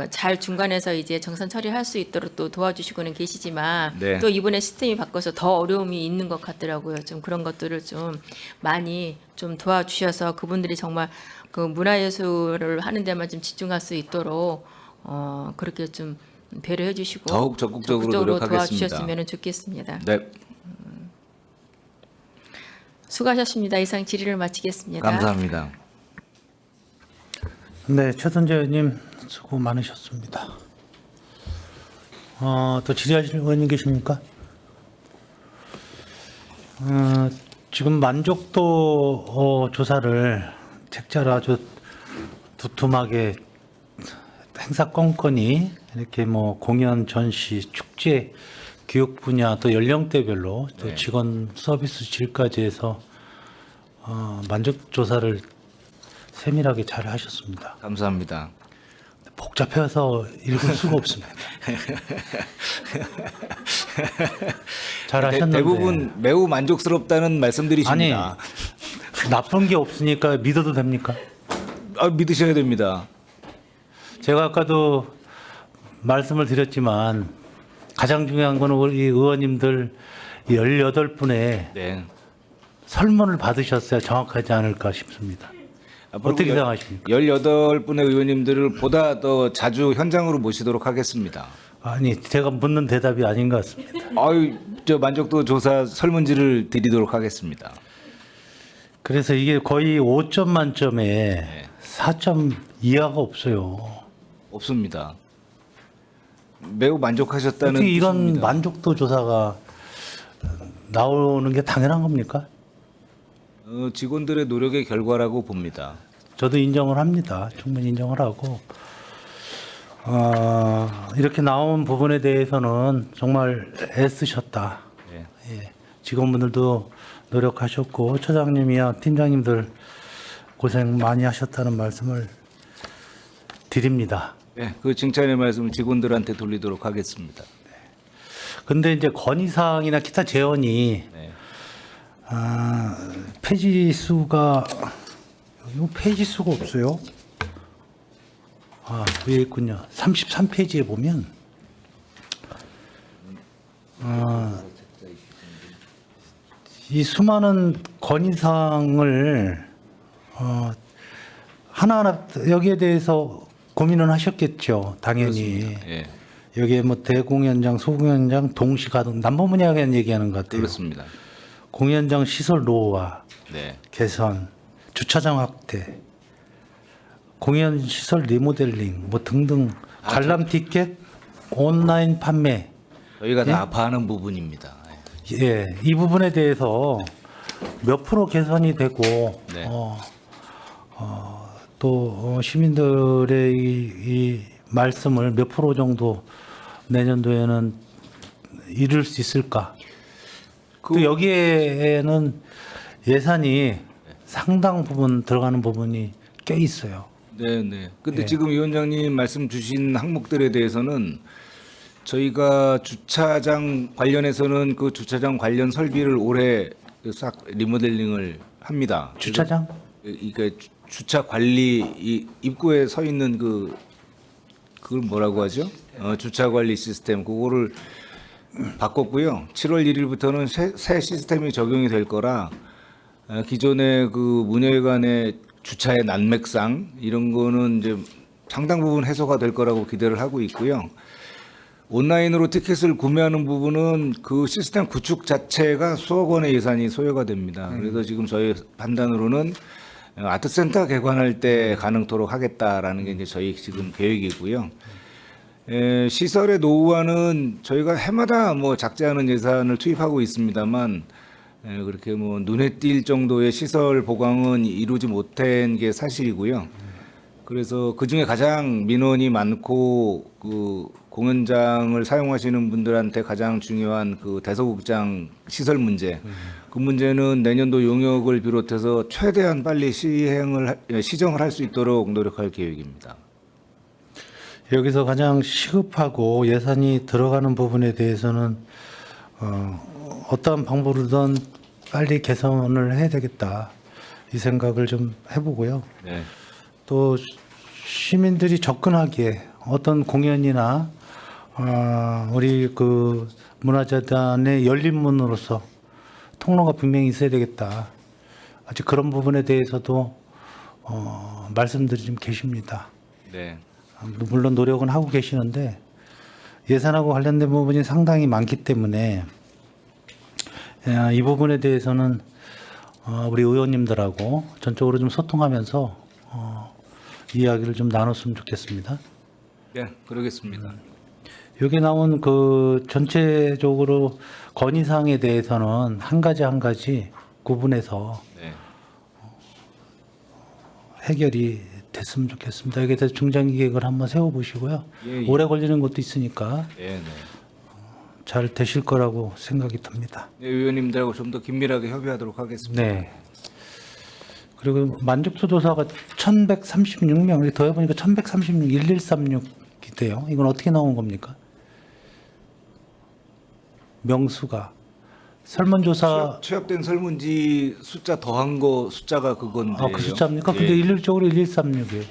잘 중간에서 이제 정산 처리할 수 있도록 또 도와주시고는 계시지만 네. 또 이번에 시스템이 바꿔서 더 어려움이 있는 것 같더라고요. 좀 그런 것들을 좀 많이 좀 도와주셔서 그분들이 정말 그 문화예술을 하는 데만 좀 집중할 수 있도록 그렇게 좀 배려해 주시고 더욱 적극적으로 노력하겠습니다. 도와주셨으면 좋겠습니다. 네 수고하셨습니다. 이상 질의를 마치겠습니다. 감사합니다. 네, 최선재 의원님 수고 많으셨습니다. 또 질의하실 의원님 계십니까? 지금 만족도 조사를 책자로 아주 두툼하게 행사 건건이 이렇게 뭐 공연, 전시, 축제, 교육 분야 또 연령대별로 또 네. 직원 서비스 질까지 해서 만족 조사를 세밀하게 잘 하셨습니다. 감사합니다. 복잡해서 읽을 수가 없습니다. 잘 하셨는데 대부분 매우 만족스럽다는 말씀들이십니다. 나쁜 게 없으니까 믿어도 됩니까? 믿으셔야 됩니다. 제가 아까도 말씀을 드렸지만 가장 중요한 거는 우리 의원님들 18분의 네. 설문을 받으셨어야 정확하지 않을까 싶습니다. 어떻게 생각하십니까? 18분의 의원님들을 보다 더 자주 현장으로 모시도록 하겠습니다. 아니, 제가 묻는 대답이 아닌 것 같습니다. 저 만족도 조사 설문지를 드리도록 하겠습니다. 그래서 이게 거의 5점 만점에 4점 이하가 없어요. 없습니다. 매우 만족하셨다는 어떻게 이런 뜻입니다. 만족도 조사가 나오는 게 당연한 겁니까? 직원들의 노력의 결과라고 봅니다. 저도 인정을 합니다. 충분히 인정을 하고 이렇게 나온 부분에 대해서는 정말 애쓰셨다. 네. 예. 직원분들도 노력하셨고 처장님이야 팀장님들 고생 많이 하셨다는 말씀을 드립니다. 네, 그 칭찬의 말씀을 직원들한테 돌리도록 하겠습니다. 근데 이제 건의사항이나 기타 제언이 네. 페이지 수가 이거 페이지 수가 없어요. 위에 있군요. 33페이지에 보면 이 수많은 건의사항을 하나하나 여기에 대해서 고민은 하셨겠죠, 당연히. 그렇습니다. 예, 여기에 뭐 대공연장, 소공연장 동시 가동 남부분야에 얘기하는 것 같아요. 그렇습니다. 공연장 시설 노후화, 네, 개선, 주차장 확대, 공연 시설 리모델링 뭐 등등 관람 티켓 온라인 판매. 저희가 다 아파하는 부분입니다. 예, 이 부분에 대해서 몇 프로 개선이 되고 네. 또 시민들의 이 말씀을 몇 프로 정도 내년도에는 이룰 수 있을까? 또 여기에는 예산이 상당 부분 들어가는 부분이 꽤 있어요. 네, 네. 근데 예. 지금 위원장님 말씀 주신 항목들에 대해서는 저희가 주차장 관련해서는 그 주차장 관련 설비를 올해 싹 리모델링을 합니다. 주차장? 이게 주차 관리 이 입구에 서 있는 그걸 뭐라고 하죠? 주차 관리 시스템 그거를 바꿨고요. 7월 1일부터는 새 시스템이 적용이 될 거라 기존의 그 문예관의 주차의 난맥상 이런 거는 이제 상당 부분 해소가 될 거라고 기대를 하고 있고요. 온라인으로 티켓을 구매하는 부분은 그 시스템 구축 자체가 수억 원의 예산이 소요가 됩니다. 그래서 지금 저희 판단으로는 아트센터 개관할 때 가능토록 하겠다라는 게 이제 저희 지금 계획이고요. 시설의 노후화는 저희가 해마다 뭐 작지 않은 예산을 투입하고 있습니다만 그렇게 뭐 눈에 띌 정도의 시설 보강은 이루지 못한 게 사실이고요. 그래서 그 중에 가장 민원이 많고 그 공연장을 사용하시는 분들한테 가장 중요한 그 대서극장 시설 문제. 그 문제는 내년도 용역을 비롯해서 최대한 빨리 시정을 할 수 있도록 노력할 계획입니다. 여기서 가장 시급하고 예산이 들어가는 부분에 대해서는 어떠한 방법으로든 빨리 개선을 해야 되겠다 이 생각을 좀 해보고요. 네. 또 시민들이 접근하기에 어떤 공연이나 우리 그 문화재단의 열린 문으로서 통로가 분명히 있어야 되겠다. 아직 그런 부분에 대해서도 말씀들이 좀 계십니다. 네. 물론 노력은 하고 계시는데 예산하고 관련된 부분이 상당히 많기 때문에 이 부분에 대해서는 우리 의원님들하고 전적으로 좀 소통하면서 이야기를 좀 나눴으면 좋겠습니다. 네, 그러겠습니다. 여기 나온 그 전체적으로 건의사항에 대해서는 한 가지 구분해서 네. 해결이 됐으면 좋겠습니다. 여기에 대해서 중장기 계획을 한번 세워보시고요. 예, 예. 오래 걸리는 것도 있으니까 네, 네. 잘 되실 거라고 생각이 듭니다. 네, 의원님들하고 좀 더 긴밀하게 협의하도록 하겠습니다. 네. 그리고 만족도 조사가 1,136명, 더해보니까 1,136, 1136이 돼요. 이건 어떻게 나온 겁니까? 명수가. 설문조사, 취합된 설문지 숫자 더한 거 숫자가 그건데요. 그 숫자입니까? 예. 근데 일률적으로 1136이에요.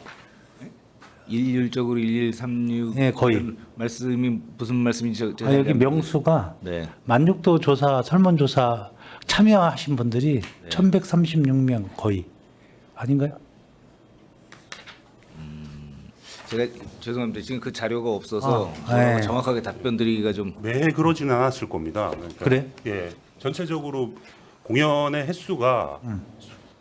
일률적으로 1136. 예, 거의. 말씀이 무슨 말씀이죠? 여기 명수가 네. 만족도 조사, 설문조사 참여하신 분들이 1,136명 거의. 아닌가요? 제가 죄송합니다. 지금 그 자료가 없어서 네. 정확하게 답변 드리기가 좀 매해 그러지는 않았을 겁니다. 그러니까 그래? 예, 전체적으로 공연의 횟수가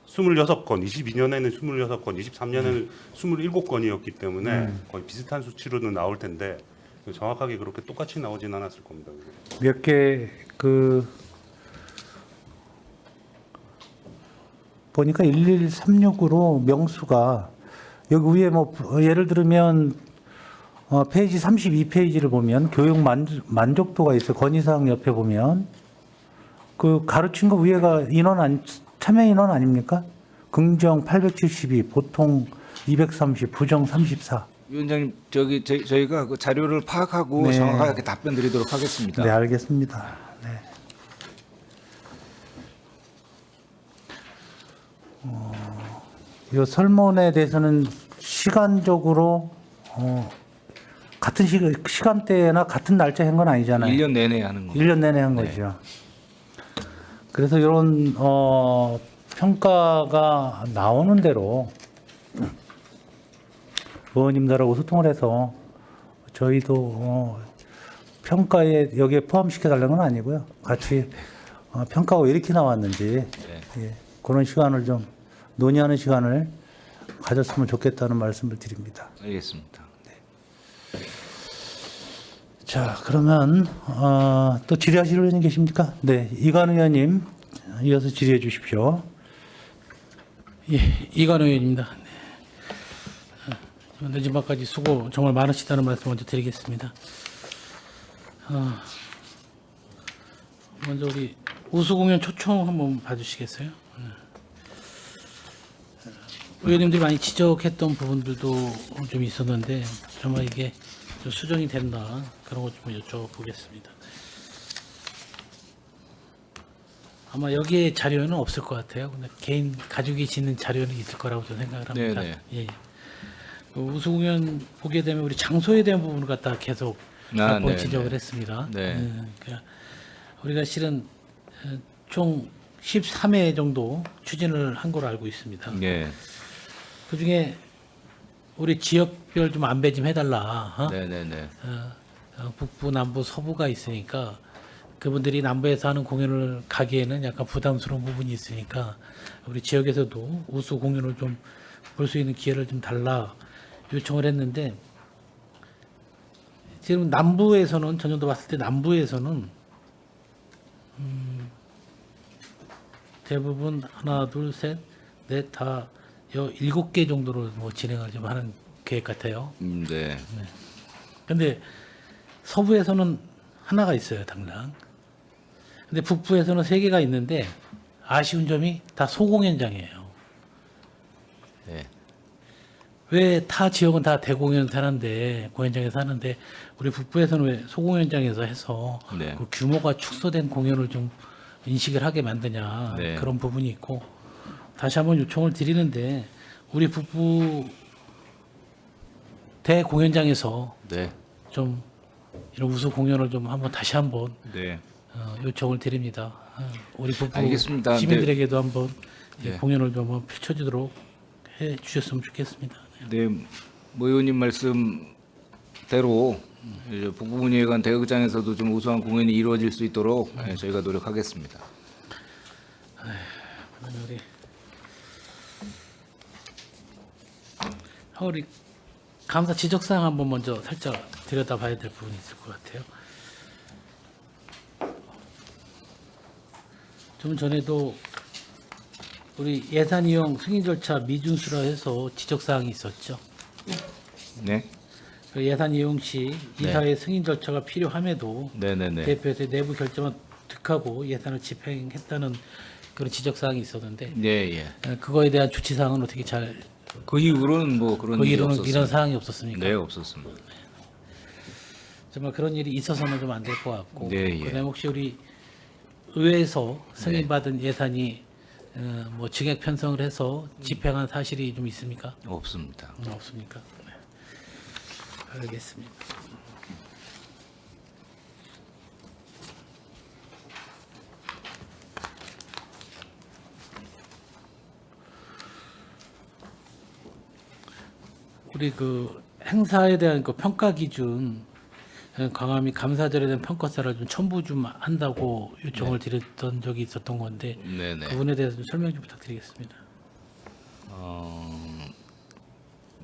26건, 22년에는 26건, 23년에는 27건이었기 때문에 거의 비슷한 수치로는 나올 텐데 정확하게 그렇게 똑같이 나오진 않았을 겁니다. 몇 개 보니까 1136으로 명수가 여기 위에 뭐 예를 들면 페이지 32페이지를 보면 교육 만족도가 있어요. 건의사항 옆에 보면 그 가르친 거 위에가 참여 인원 아닙니까? 긍정 872, 보통 230, 부정 34. 위원장님 저희가 그 자료를 파악하고 네. 정확하게 답변 드리도록 하겠습니다. 네, 알겠습니다. 네. 이 설문에 대해서는 시간적으로 같은 시간대나 같은 날짜 한 건 아니잖아요. 1년 내내 하는 거. 1년 내내 한 거죠. 그래서 이런 평가가 나오는 대로 의원님들하고 소통을 해서 저희도 평가에 여기에 포함시켜 달라는 건 아니고요. 같이 평가가 왜 이렇게 나왔는지 예, 그런 시간을 좀 논의하는 시간을 가졌으면 좋겠다는 말씀을 드립니다. 알겠습니다. 자, 그러면 또 질의하실 의원님 계십니까? 네, 이관 의원님 이어서 질의해 주십시오. 예, 이관 의원입니다. 네. 늦은 밤까지 수고 정말 많으시다는 말씀 먼저 드리겠습니다. 먼저 우리 우수공연 초청 한번 봐주시겠어요? 의원님들이 많이 지적했던 부분들도 좀 있었는데 정말 이게 좀 수정이 됐나 그런 것 좀 여쭤보겠습니다. 아마 여기에 자료는 없을 것 같아요. 근데 개인 가족이 짓는 자료는 있을 거라고 저는 생각을 합니다. 네네. 예. 그 우수공연 보게 되면 우리 장소에 대한 부분을 갖다 계속 몇 번 네네. 지적을 했습니다. 네. 그러니까 우리가 실은 총 13회 정도 추진을 한 걸로 알고 있습니다. 예. 그 중에 우리 지역별 좀 안배 좀 해달라. 네네네. 북부, 남부, 서부가 있으니까 그분들이 남부에서 하는 공연을 가기에는 약간 부담스러운 부분이 있으니까 우리 지역에서도 우수 공연을 좀 볼 수 있는 기회를 좀 달라 요청을 했는데 지금 남부에서는 전년도 봤을 때 남부에서는 대부분 하나, 둘, 셋, 넷, 다 7개 정도로 뭐 진행을 좀 하는 계획 같아요. 네. 근데 서부에서는 하나가 있어요, 당장. 근데 북부에서는 3개가 있는데 아쉬운 점이 다 소공연장이에요. 네. 왜 타 지역은 다 대공연 하는데 공연장에서 하는데 우리 북부에서는 왜 소공연장에서 해서 네. 그 규모가 축소된 공연을 좀 인식을 하게 만드냐 네. 그런 부분이 있고 다시 한번 요청을 드리는데 우리 북부 대공연장에서 네. 좀 이런 우수 공연을 좀 한번 다시 한번 네. 요청을 드립니다. 우리 북부 알겠습니다. 시민들에게도 한번 이 네. 공연을 좀 한번 펼쳐주도록 해 주셨으면 좋겠습니다. 네. 모 의원님 말씀대로 이제 북부문예관 대극장에서도 좀 우수한 공연이 이루어질 수 있도록 저희가 노력하겠습니다. 우리 감사 지적사항 한번 먼저 살짝 들여다봐야 될 부분이 있을 것 같아요. 좀 전에도 우리 예산 이용 승인 절차 미준수라 해서 지적사항이 있었죠. 네. 그 예산 이용 시 이사회 승인 절차가 필요함에도 네네네. 대표에서 내부 결정을 득하고 예산을 집행했다는 그런 지적사항이 있었는데 네, 예. 그거에 대한 조치사항은 어떻게 잘 그 이후로는 뭐 그런 그 일이 이런 없었습니다. 사항이 없었습니까? 네, 없었습니다. 정말 그런 일이 있어서는 좀 안 될 것 같고 네, 예. 그다음에 혹시 우리 의회에서 승인받은 예산이 뭐 증액 편성을 해서 집행한 사실이 좀 있습니까? 없습니다. 없습니까? 네. 알겠습니다. 우리 그 행사에 대한 그 평가 기준 광화미 감사절에 대한 평가사를 좀 첨부 좀 한다고 요청을 드렸던 적이 있었던 건데 네네. 그분에 대해서 좀 설명 좀 부탁드리겠습니다.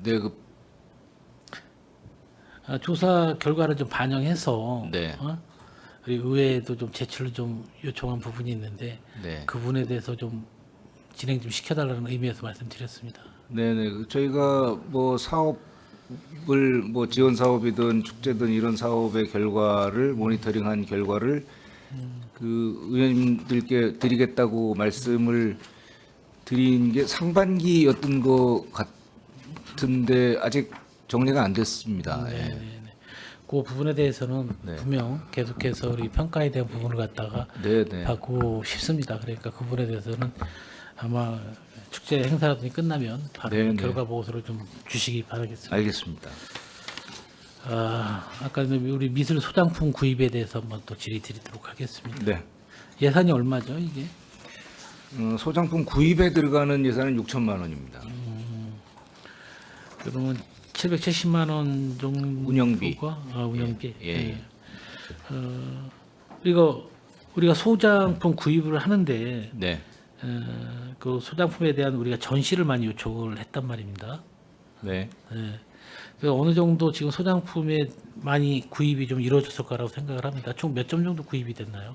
네, 그 조사 결과를 좀 반영해서 네. 우리 의회에도 좀 제출을 좀 요청한 부분이 있는데 네. 그 부분에 대해서 좀 진행 좀 시켜달라는 의미에서 말씀드렸습니다. 네네. 저희가 뭐 사업을 뭐 지원 사업이든 축제든 이런 사업의 결과를 모니터링한 결과를 그 의원님들께 드리겠다고 말씀을 드린 게 상반기였던 것 같은데 아직 정리가 안 됐습니다. 예. 그 부분에 대해서는 네. 분명 계속해서 우리 평가에 대한 부분을 갖다가 네네. 받고 싶습니다. 그러니까 그 부분에 대해서는 아마 축제 행사라든지 끝나면 바로 네, 네. 결과 보고서를 좀 주시기 바라겠습니다. 알겠습니다. 아까 우리 미술 소장품 구입에 대해서 한번 또 질의 드리도록 하겠습니다. 네. 예산이 얼마죠 이게? 소장품 구입에 들어가는 예산은 6천만 원입니다. 그러면 770만 원 정도 운영비. 운영비. 예. 이거 우리가 소장품 구입을 하는데 네. 그 소장품에 대한 우리가 전시를 많이 요청을 했단 말입니다. 네. 그 어느 정도 지금 소장품에 많이 구입이 좀 이루어졌을 거라고 생각을 합니다. 총 몇 점 정도 구입이 됐나요?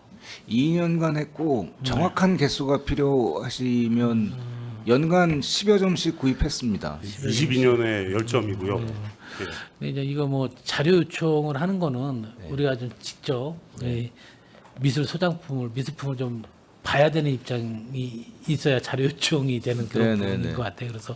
2년간 했고 정확한 개수가 필요하시면 연간 10여 점씩 구입했습니다. 22년에 10점이고요. 근데 이제 이거 뭐 자료 요청을 하는 거는 우리가 좀 직접 이 미술품을 좀 봐야 되는 입장이 있어야 자료 요청이 되는 그런 부분인 것 같아요. 그래서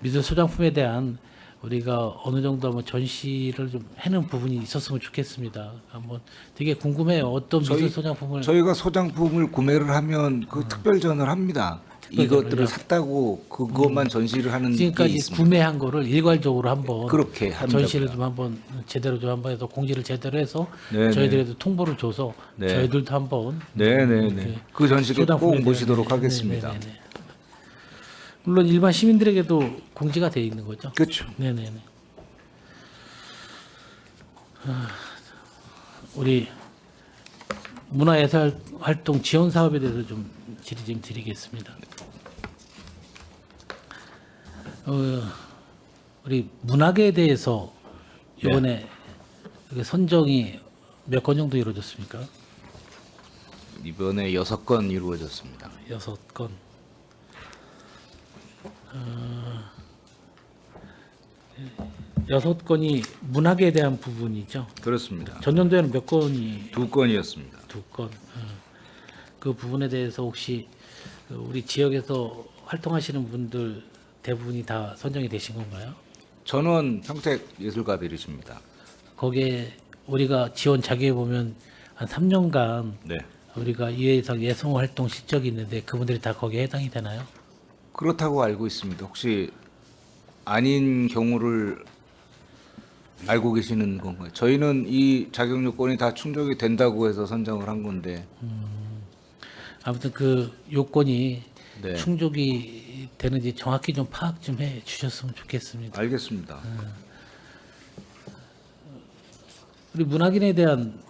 미술 소장품에 대한 우리가 어느 정도 뭐 전시를 좀 해놓은 부분이 있었으면 좋겠습니다. 한번 되게 궁금해요. 어떤 미술 소장품을 저희가 소장품을 구매를 하면 그 특별전을 합니다. 이것들을 샀다고 그것만 전시를 하는 게 지금까지 있습니다. 구매한 거를 일괄적으로 한번 그렇게 합니다. 전시를 좀 한번 제대로 좀 한번 해서 공지를 제대로 해서 네, 저희들에도 통보를 줘서 네. 저희들도 한번 네네네. 그 전시를 꼭 소장품에 모시도록 대한- 하겠습니다. 네네네. 물론 일반 시민들에게도 공지가 돼 있는 거죠. 그렇죠. 네네네. 우리 문화예술활동 지원 사업에 대해서 좀 질의 좀 드리겠습니다. 우리 문학에 대해서 이번에 그 선정이 몇 건 정도 이루어졌습니까? 이번에 6건 이루어졌습니다. 6건. 6건이 문학에 대한 부분이죠. 그렇습니다. 전년도에는 몇 건이 2건이었습니다. 2건. 그 부분에 대해서 혹시 그 우리 지역에서 활동하시는 분들 대부분이 다 선정이 되신 건가요? 전원 평택 예술가들이십니다. 거기에 우리가 지원 자기에 보면 한 3년간 네. 우리가 이회상 예성 활동 실적이 있는데 그분들이 다 거기에 해당이 되나요? 그렇다고 알고 있습니다. 혹시 아닌 경우를 알고 계시는 건가요? 저희는 이 자격 요건이 다 충족이 된다고 해서 선정을 한 건데. 아무튼 그 요건이 네. 충족이 되는지 정확히 좀 파악 좀 해 주셨으면 좋겠습니다. 알겠습니다. 우리 문학인에 대한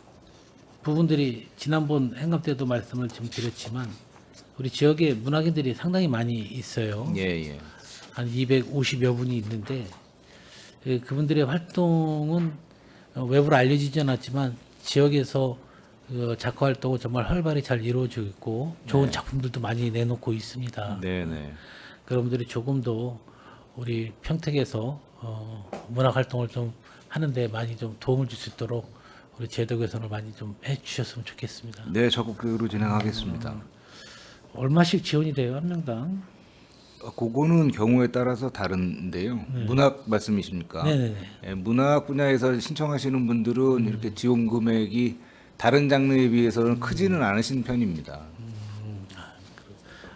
부분들이 지난번 행감 때도 말씀을 좀 드렸지만 우리 지역에 문학인들이 상당히 많이 있어요. 예, 예. 한 250여 분이 있는데 그분들의 활동은 외부로 알려지지 않았지만 지역에서 작가 활동은 정말 활발히 잘 이루어지고 있고 좋은 작품들도 많이 내놓고 있습니다. 네, 네. 여러분들이 조금 더 우리 평택에서 문학 활동을 좀 하는데 많이 좀 도움을 줄 수 있도록 우리 제도 개선을 많이 좀 해주셨으면 좋겠습니다. 네, 적극적으로 진행하겠습니다. 얼마씩 지원이 돼요 한 명당? 그거는 경우에 따라서 다른데요. 문학 말씀이십니까? 네네네. 예, 문학 분야에서 신청하시는 분들은 이렇게 지원 금액이 다른 장르에 비해서는 크지는 않으신 편입니다.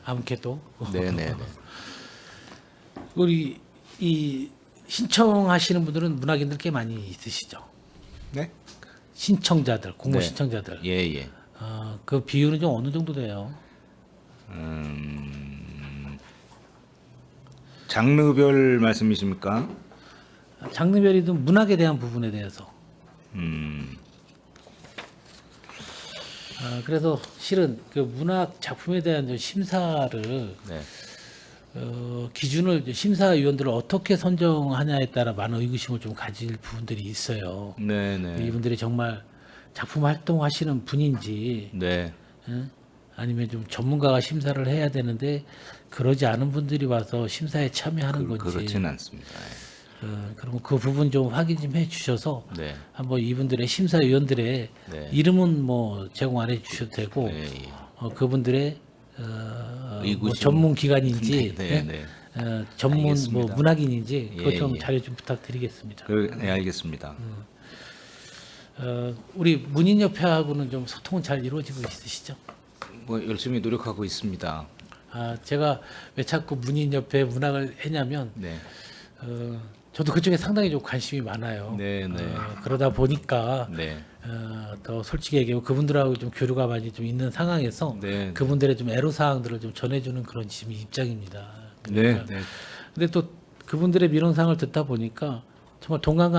아무개도 네, 네, 네. 우리 이 신청하시는 분들은 문학인들 꽤 많이 있으시죠? 네? 신청자들, 공모 네. 신청자들. 예, 예. 그 비율은 좀 어느 정도 돼요? 장르별 말씀이십니까? 장르별이든 문학에 대한 부분에 대해서. 그래서 실은 그 문학 작품에 대한 좀 심사를 네. 기준을 심사위원들을 어떻게 선정하냐에 따라 많은 의구심을 좀 가질 부분들이 있어요. 네, 네. 이분들이 정말 작품 활동하시는 분인지 네. 아니면 좀 전문가가 심사를 해야 되는데 그러지 않은 분들이 와서 심사에 참여하는 건지 그렇지는 않습니다. 그러면 그 부분 좀 확인 좀 해주셔서 네. 한번 이분들의 심사위원들의 네. 이름은 뭐 제공 안 해주셔도 되고 네, 예. 그분들의 뭐 의구심. 전문 기관인지 네, 네. 전문 뭐 알겠습니다. 문학인인지 그것 예, 좀 예. 자료 좀 부탁드리겠습니다. 네, 알겠습니다. 우리 문인협회하고는 좀 소통은 잘 이루어지고 있으시죠? 뭐 열심히 노력하고 있습니다. 제가 왜 자꾸 문인협회 문학을 했냐면 네. 저도 그쪽에 상당히 좀 관심이 많아요. 네, 네. 그러다 보니까 네. 더 솔직히 얘기하면 그분들하고 좀 교류가 많이 좀 있는 상황에서 네. 그분들의 좀 애로사항들을 좀 전해주는 그런 지금 입장입니다. 네, 네. 근데 또 그분들의 민원사항을 듣다 보니까 정말 공감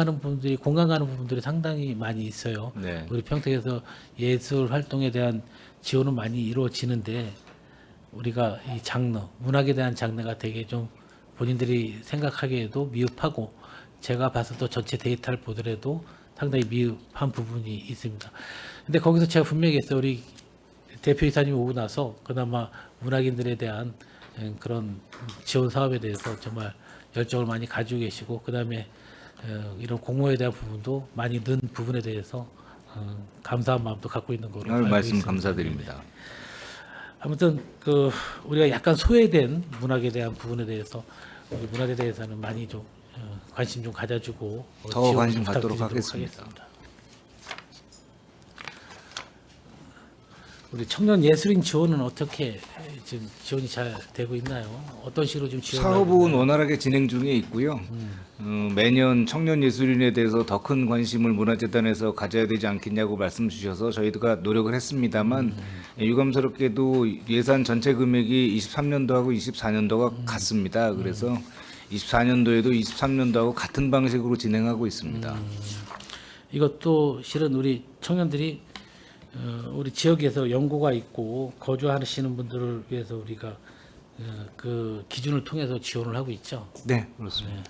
가는 부분들이 상당히 많이 있어요. 네. 우리 평택에서 예술 활동에 대한 지원은 많이 이루어지는데 우리가 이 문학에 대한 장르가 되게 좀 본인들이 생각하기에도 미흡하고 제가 봐서 또 전체 데이터를 보더라도 상당히 미흡한 부분이 있습니다. 근데 거기서 제가 분명히 했어요. 우리 대표이사님이 오고 나서 그나마 문학인들에 대한 그런 지원 사업에 대해서 정말 열정을 많이 가지고 계시고 그다음에 이런 공모에 대한 부분도 많이 는 부분에 대해서 감사한 마음도 갖고 있는 거로 알고 말씀 있습니다. 감사드립니다. 아무튼 우리가 약간 소외된 문학에 대한 부분에 대해서 우리 문학에 대해서는 많이 좀 관심 좀 가져주고 더 지원 관심 좀 갖도록 부탁드리도록 하겠습니다. 우리 청년 예술인 지원은 어떻게 지금 지원이 잘 되고 있나요? 어떤 식으로 좀 지원을 하고 사업은 있나요? 원활하게 진행 중에 있고요. 매년 청년 예술인에 대해서 더 큰 관심을 문화재단에서 가져야 되지 않겠냐고 말씀 주셔서 저희가 노력을 했습니다만 유감스럽게도 예산 전체 금액이 23년도하고 24년도가 같습니다. 그래서 24년도에도 23년도하고 같은 방식으로 진행하고 있습니다. 이것도 실은 우리 청년들이 우리 지역에서 연고가 있고 거주하시는 분들을 위해서 우리가 그 기준을 통해서 지원을 하고 있죠. 네, 그렇습니다.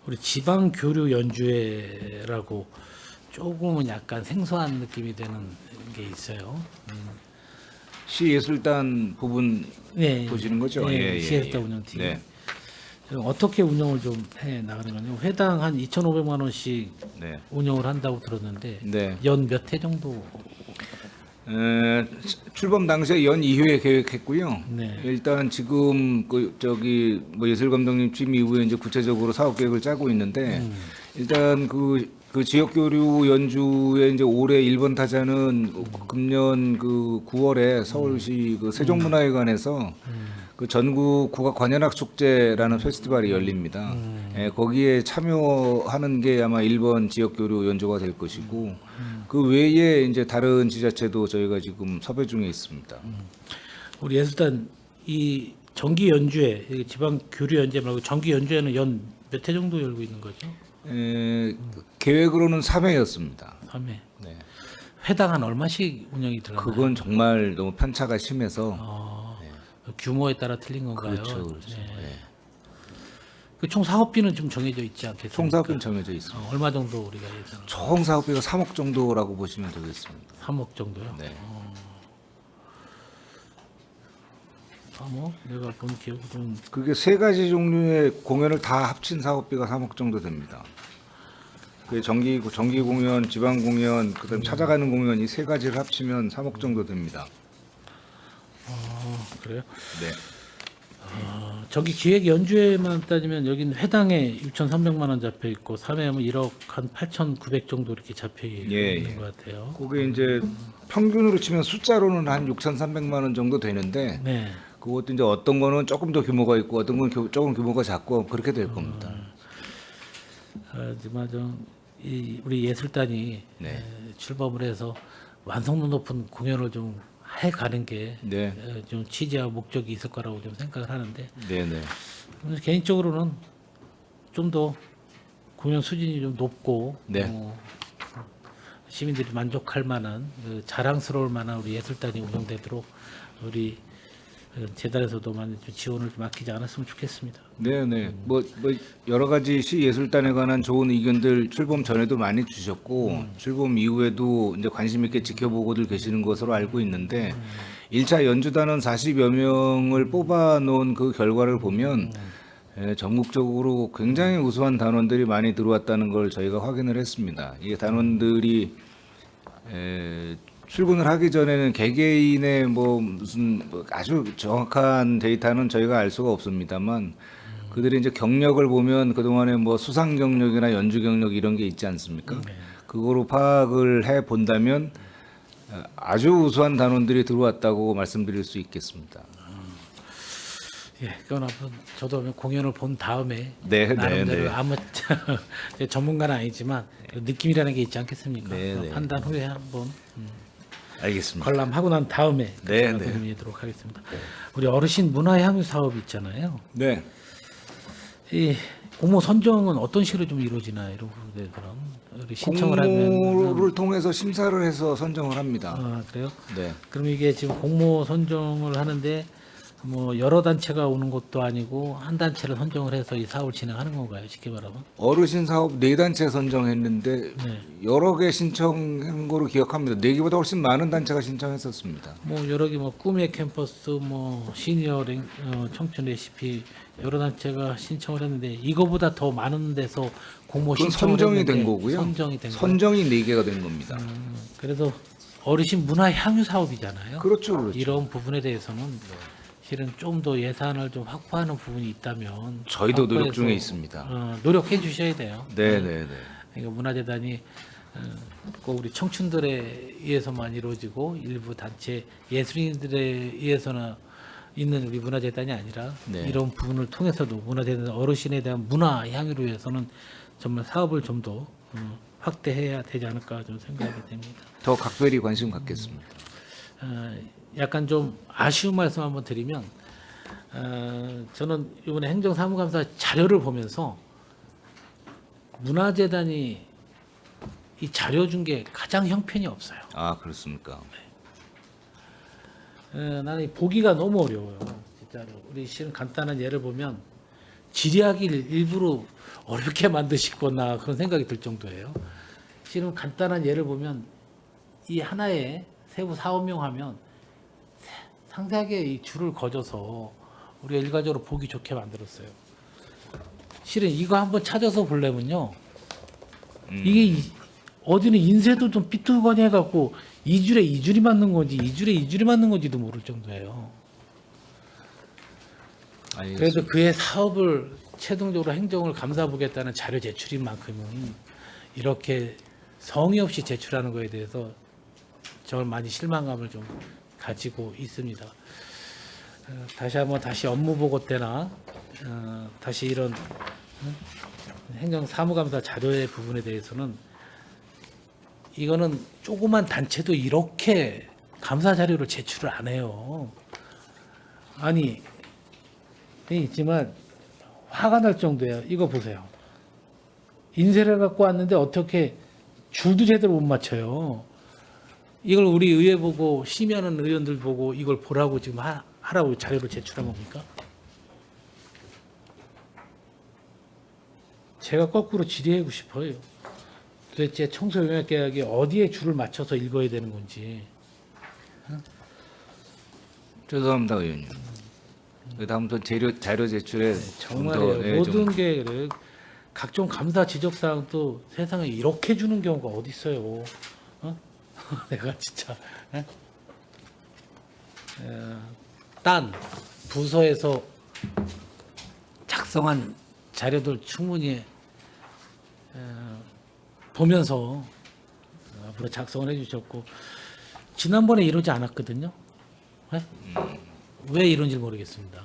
우리 지방 교류 연주회라고 조금은 약간 생소한 느낌이 되는 게 있어요. 시예술단 부분 네, 보시는 거죠? 네, 시예술단 운영팀. 네. 어떻게 운영을 좀 해 나가는 거냐? 회당 한 2,500만 원씩 네. 운영을 한다고 들었는데 네. 연 몇 회 정도? 출범 당시에 연 2회 계획했고요. 네. 일단 지금 뭐 예술 감독님 취임 이후에 이제 구체적으로 사업 계획을 짜고 있는데 일단 그 지역 교류 연주에 이제 올해 1번 타자는 금년 9월에 서울시 세종문화회관에서 그 전국 국악 관현악 축제라는 페스티벌이 열립니다. 예, 거기에 참여하는 게 아마 1번 지역 교류 연주가 될 것이고 그 외에 이제 다른 지자체도 저희가 지금 섭외 중에 있습니다. 우리 예술단 이 정기 연주회, 이게 지방 교류 연주회 말고 정기 연주회는 연 몇 회 정도 열고 있는 거죠? 계획으로는 3회였습니다. 3회. 네. 회당 한 얼마씩 운영이 들어가나요? 그건 정말 너무 편차가 심해서 규모에 따라 틀린 건가요? 그렇죠, 그렇죠. 네. 네. 총 사업비는 좀 정해져 있지 않겠습니까? 총 사업비는 정해져 있습니다. 얼마 정도 우리가 예상? 총 사업비가 3억 정도라고 보시면 되겠습니다. 3억 정도요? 네. 3억? 내가 본 기억이 좀 그게 세 가지 종류의 공연을 다 합친 사업비가 3억 정도 됩니다. 그 정기 공연, 지방 공연, 그다음 찾아가는 공연 이 세 가지를 합치면 3억 정도 됩니다. 그래요? 네. 저기 기획 연주회만 따지면 여기는 회당에 6,300만 원 잡혀 있고 3회하면 1억 한 8,900 정도 이렇게 잡혀 예, 있는 예. 것 같아요. 그게 이제 평균으로 치면 숫자로는 한 6,300만 원 정도 되는데 네. 그것도 이제 어떤 거는 조금 더 규모가 있고 어떤 건 조금 규모가 작고 그렇게 될 겁니다. 하지만 우리 예술단이 네. 출범을 해서 완성도 높은 공연을 좀 해가는 게 좀 네. 취지와 목적이 있을 거라고 좀 생각을 하는데 네, 네. 개인적으로는 좀 더 공연 수준이 좀 높고 네. 시민들이 만족할 만한 자랑스러울 만한 우리 예술단이 운영되도록 우리 재단에서도 많이 좀 지원을 좀 아끼지 않았으면 좋겠습니다. 네, 네. 뭐 여러 가지 시 예술단에 관한 좋은 의견들 출범 전에도 많이 주셨고 출범 이후에도 이제 관심 있게 지켜보고들 계시는 것으로 알고 있는데 1차 연주단은 40여 명을 뽑아 놓은 그 결과를 보면 전국적으로 굉장히 우수한 단원들이 많이 들어왔다는 걸 저희가 확인을 했습니다. 이 단원들이 출근을 하기 전에는 개개인의 무슨 아주 정확한 데이터는 저희가 알 수가 없습니다만 그들이 이제 경력을 보면 그동안에 수상 경력이나 연주 경력 이런 게 있지 않습니까? 그거로 파악을 해 본다면 아주 우수한 단원들이 들어왔다고 말씀드릴 수 있겠습니다. 예, 그건 한번 저도 공연을 본 다음에 네, 네, 나름대로 네. 아무 전문가는 아니지만 느낌이라는 게 있지 않겠습니까? 네, 네. 판단 후에 한번 알겠습니다. 관람하고 난 다음에 네, 제가 네. 드리도록 하겠습니다. 우리 어르신 문화향유 사업 있잖아요. 네. 이 공모 선정은 어떤 식으로 좀 이루어지나요? 이런 부분들은 우리 신청을 하면 공모를 통해서 심사를 해서 선정을 합니다. 아 그래요? 네. 그럼 이게 지금 공모 선정을 하는데 뭐 여러 단체가 오는 것도 아니고 한 단체를 선정을 해서 이 사업을 진행하는 건가요? 쉽게 말하면? 어르신 사업 4단체 선정했는데 네. 여러 개 신청한 거로 기억합니다. 4개보다 훨씬 많은 단체가 신청했었습니다. 뭐 여러 개 뭐 꿈의 캠퍼스, 뭐 시니어 청춘 레시피 여러 단체가 신청을 했는데 이거보다 더 많은 데서 공모 그건 신청을 선정이 했는데 된 거고요. 선정이 된 거. 선정이 4개가 된 겁니다. 그래서 어르신 문화 향유 사업이잖아요. 그렇죠, 그렇죠. 이런 부분에 대해서는 실은 좀 더 예산을 좀 확보하는 부분이 있다면 저희도 노력 확보해서, 중에 있습니다. 노력해 주셔야 돼요. 네, 네, 네. 그러니까 문화재단이 꼭 우리 청춘들에 의해서만 이루어지고 일부 단체 예술인들에 의해서나 있는 우리 문화재단이 아니라 네. 이런 부분을 통해서도 문화재단 어르신에 대한 문화 향유를 위해서는 정말 사업을 좀 더 확대해야 되지 않을까 좀 생각이 됩니다. 더 각별히 관심 갖겠습니다. 약간 좀 아쉬운 말씀 한번 드리면 저는 이번에 행정사무감사 자료를 보면서 문화재단이 이 자료 준 게 가장 형편이 없어요. 아, 그렇습니까? 나는 이 보기가 너무 어려워요. 진짜로. 우리 실은 간단한 예를 보면 지리학을 일부러 어렵게 만드시거나 그런 생각이 들 정도예요. 실은 간단한 예를 보면 이 하나에 세부 사업명 하면 상세하게 이 줄을 거져서 우리가 일괄적으로 보기 좋게 만들었어요. 실은 이거 한번 찾아서 보려면요. 이게 어디는 인쇄도 좀 삐뚤거니 해갖고 2줄에 2줄이 맞는 건지 2줄에 2줄이 맞는 건지도 모를 정도예요. 알겠습니다. 그래서 그의 사업을 최종적으로 행정을 감사보겠다는 자료 제출인 만큼은 이렇게 성의 없이 제출하는 거에 대해서 정말 많이 실망감을 좀 가지고 있습니다. 다시 한번 다시 업무 보고 때나 다시 이런 행정사무감사 자료의 부분에 대해서는 이거는 조그만 단체도 이렇게 감사 자료를 제출을 안 해요. 아니 있지만 화가 날 정도예요. 이거 보세요. 인쇄를 갖고 왔는데 어떻게 줄도 제대로 못 맞춰요. 이걸 우리 의회 보고 심의하는 의원들 보고 이걸 보라고 지금 하라고 자료를 제출한 겁니까? 제가 거꾸로 질의하고 싶어요. 도대체 청소용역계약이 어디에 줄을 맞춰서 읽어야 되는 건지. 죄송합니다, 의원님. 다음부터 자료 제출에 정말요. 좀 모든 게 그래요. 각종 감사 지적 사항도 세상에 이렇게 주는 경우가 어디 있어요? 내가 진짜 딴 부서에서 작성한 자료들 충분히 보면서 앞으로 작성을 해주셨고 지난번에 이러지 않았거든요. 왜 이런지 모르겠습니다.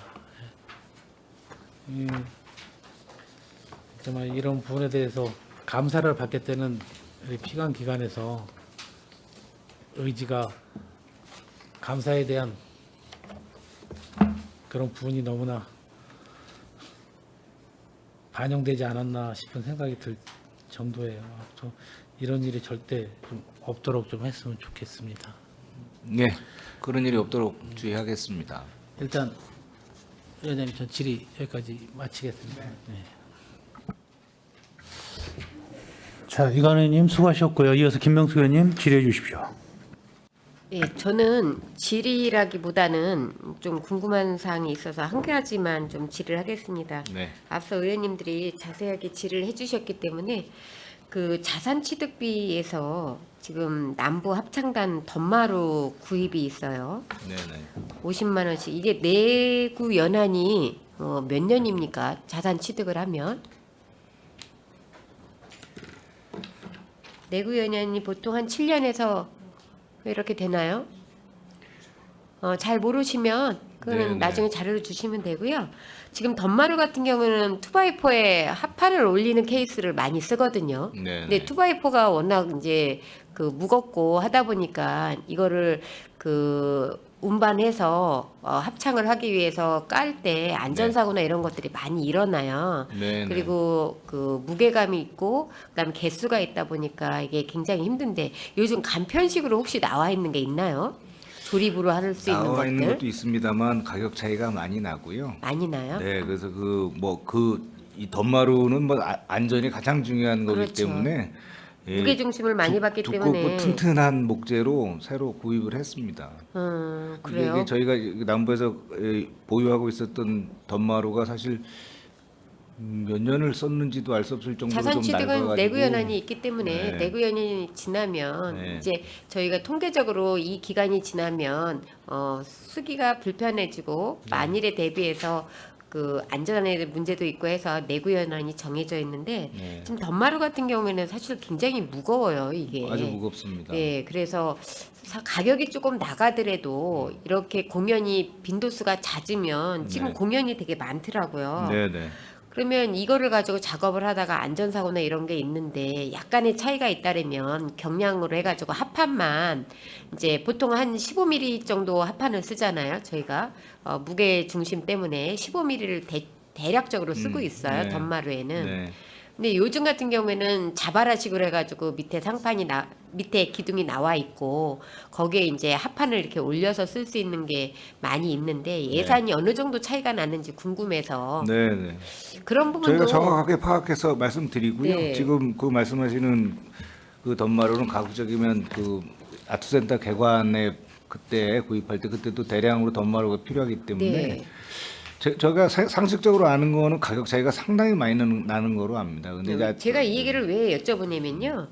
정말 이런 부분에 대해서 감사를 받겠다는 우리 피감 기관에서 의지가 감사에 대한 그런 부분이 너무나 반영되지 않았나 싶은 생각이 들 정도예요. 이런 일이 절대 좀 없도록 좀 했으면 좋겠습니다. 네, 그런 일이 없도록 주의하겠습니다. 일단 의원님 전 질의 여기까지 마치겠습니다. 네. 자, 이관우 의원님 수고하셨고요. 이어서 김명수 의원님 질의해 주십시오. 예, 저는 질의라기보다는 좀 궁금한 사항이 있어서 한 가지만 좀 질의를 하겠습니다. 네. 앞서 의원님들이 자세하게 질의를 해주셨기 때문에 그 자산취득비에서 지금 남부 합창단 덤마루 구입이 있어요. 네네. 50만 원씩. 이게 내구 연한이 몇 년입니까? 자산취득을 하면 내구 연한이 보통 한 7년에서 이렇게 되나요? 잘 모르시면 그거는 네, 나중에 자료를 주시면 되고요. 지금 덤마루 같은 경우는 2x4에 합판을 올리는 케이스를 많이 쓰거든요. 네, 근데 2x4가 워낙 이제 그 무겁고 하다 보니까 이거를 그 운반해서 합창을 하기 위해서 깔 때 안전사고나 이런 것들이 많이 일어나요. 네, 그리고 그 무게감이 있고 그다음에 개수가 있다 보니까 이게 굉장히 힘든데 요즘 간편식으로 혹시 나와 있는 게 있나요? 조립으로 할 수 있는 나와 있는 것들 것도 있습니다만 가격 차이가 많이 나고요. 많이 나요? 네, 그래서 이 덤마루는 뭐 안전이 가장 중요한 거기 그렇죠. 때문에 무게 중심을 많이 받기 두껍고 때문에 튼튼한 목재로 새로 구입을 했습니다. 그래요. 이게 저희가 남부에서 보유하고 있었던 덤마루가 사실 몇 년을 썼는지도 알 수 없을 정도로 자산 좀 취득은 낡아가지고 내구 연한이 있기 때문에 네. 내구 연한이 지나면 네. 이제 저희가 통계적으로 이 기간이 지나면 쓰기가 불편해지고 만일에 대비해서 그 안전에 문제도 있고 해서 내구 연한이 정해져 있는데 네. 지금 덤마루 같은 경우에는 사실 굉장히 무거워요 이게. 아주 무겁습니다. 네, 그래서 가격이 조금 나가더라도 이렇게 공연이 빈도수가 잦으면 지금 네. 공연이 되게 많더라고요. 네, 네. 그러면 이거를 가지고 작업을 하다가 안전사고나 이런 게 있는데 약간의 차이가 있다면 경량으로 해가지고 합판만 이제 보통 한 15mm 정도 합판을 쓰잖아요. 저희가 무게 중심 때문에 15mm를 대략적으로 쓰고 있어요. 네. 덤마루에는. 네. 근데 요즘 같은 경우에는 자바라식으로 해가지고 밑에 밑에 기둥이 나와 있고 거기에 이제 합판을 이렇게 올려서 쓸 수 있는 게 많이 있는데 예산이 어느 정도 차이가 나는지 궁금해서 네, 네. 그런 부분도 저희가 정확하게 파악해서 말씀드리고요. 네. 지금 그 말씀하시는 그 덤마루는 가급적이면 그 아트센터 개관에 그때 구입할 때 그때도 대량으로 덤마루가 필요하기 때문에 네. 제가 상식적으로 아는 거는 가격 차이가 상당히 많이 나는 거로 압니다. 근데 이제 제가 이 얘기를 왜 여쭤보냐면요.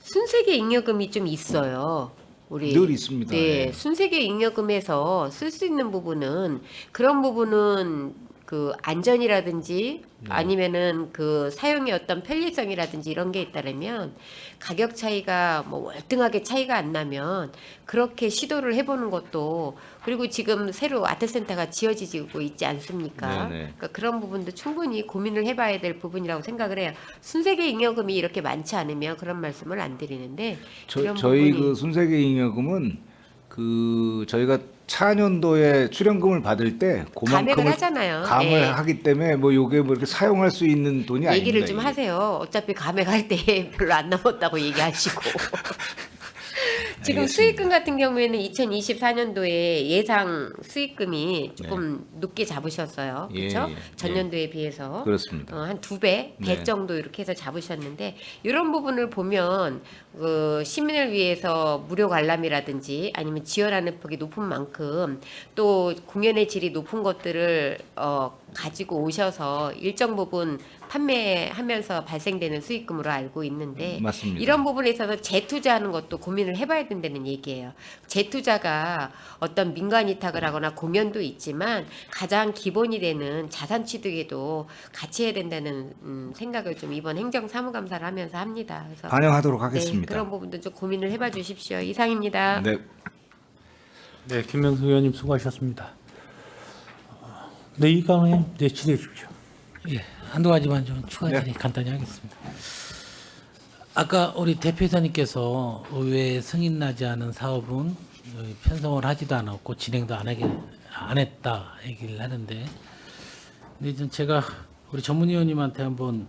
순세계 잉여금이 좀 있어요. 우리 늘 있습니다. 네, 예. 순세계 잉여금에서 쓸 수 있는 부분은 그런 부분은 그 안전이라든지 아니면은 그 사용의 어떤 편리성이라든지 이런 게 있다면 가격 차이가 뭐 월등하게 차이가 안 나면 그렇게 시도를 해보는 것도 그리고 지금 새로 아트센터가 지어지고 있지 않습니까? 네네. 그러니까 그런 부분도 충분히 고민을 해봐야 될 부분이라고 생각을 해요. 순세계 잉여금이 이렇게 많지 않으면 그런 말씀을 안 드리는데 이런 저희 부분이- 그 순세계 잉여금은 그 저희가 차년도에 출연금을 받을 때 감액을 그만큼을 하잖아요. 감을 예. 하기 때문에 뭐 요게 뭐 이렇게 사용할 수 있는 돈이 아닙니다. 얘기를 좀 이게. 하세요. 어차피 감액할 때 별로 안 남았다고 얘기하시고. 지금 알겠습니다. 수익금 같은 경우에는 2024년도에 예상 수익금이 조금 높게 잡으셨어요. 예, 그렇죠? 예, 전년도에 비해서. 그렇습니다. 한 2배, 배 네. 정도 이렇게 해서 잡으셨는데 이런 부분을 보면 그 시민을 위해서 무료 관람이라든지 아니면 지원하는 폭이 높은 만큼 또 공연의 질이 높은 것들을 가지고 오셔서 일정 부분 판매하면서 발생되는 수익금으로 알고 있는데 맞습니다. 이런 부분에 있어서 재투자하는 것도 고민을 해봐야 된다는 얘기예요. 재투자가 어떤 민간 위탁을 하거나 공연도 있지만 가장 기본이 되는 자산 취득에도 같이 해야 된다는 생각을 좀 이번 행정사무감사를 하면서 합니다. 그래서 반영하도록 하겠습니다. 네, 그런 부분도 좀 고민을 해봐 주십시오. 이상입니다. 네. 네, 김명수 의원님 수고하셨습니다. 네, 이강님, 네, 질의해 주십시오. 예, 한두 가지만 좀 추가 질의 간단히 하겠습니다. 아까 우리 대표이사님께서 의회에 승인 나지 않은 사업은 편성을 하지도 않았고 진행도 안 했다 얘기를 하는데, 근데 이제 제가 우리 전문위원님한테 한번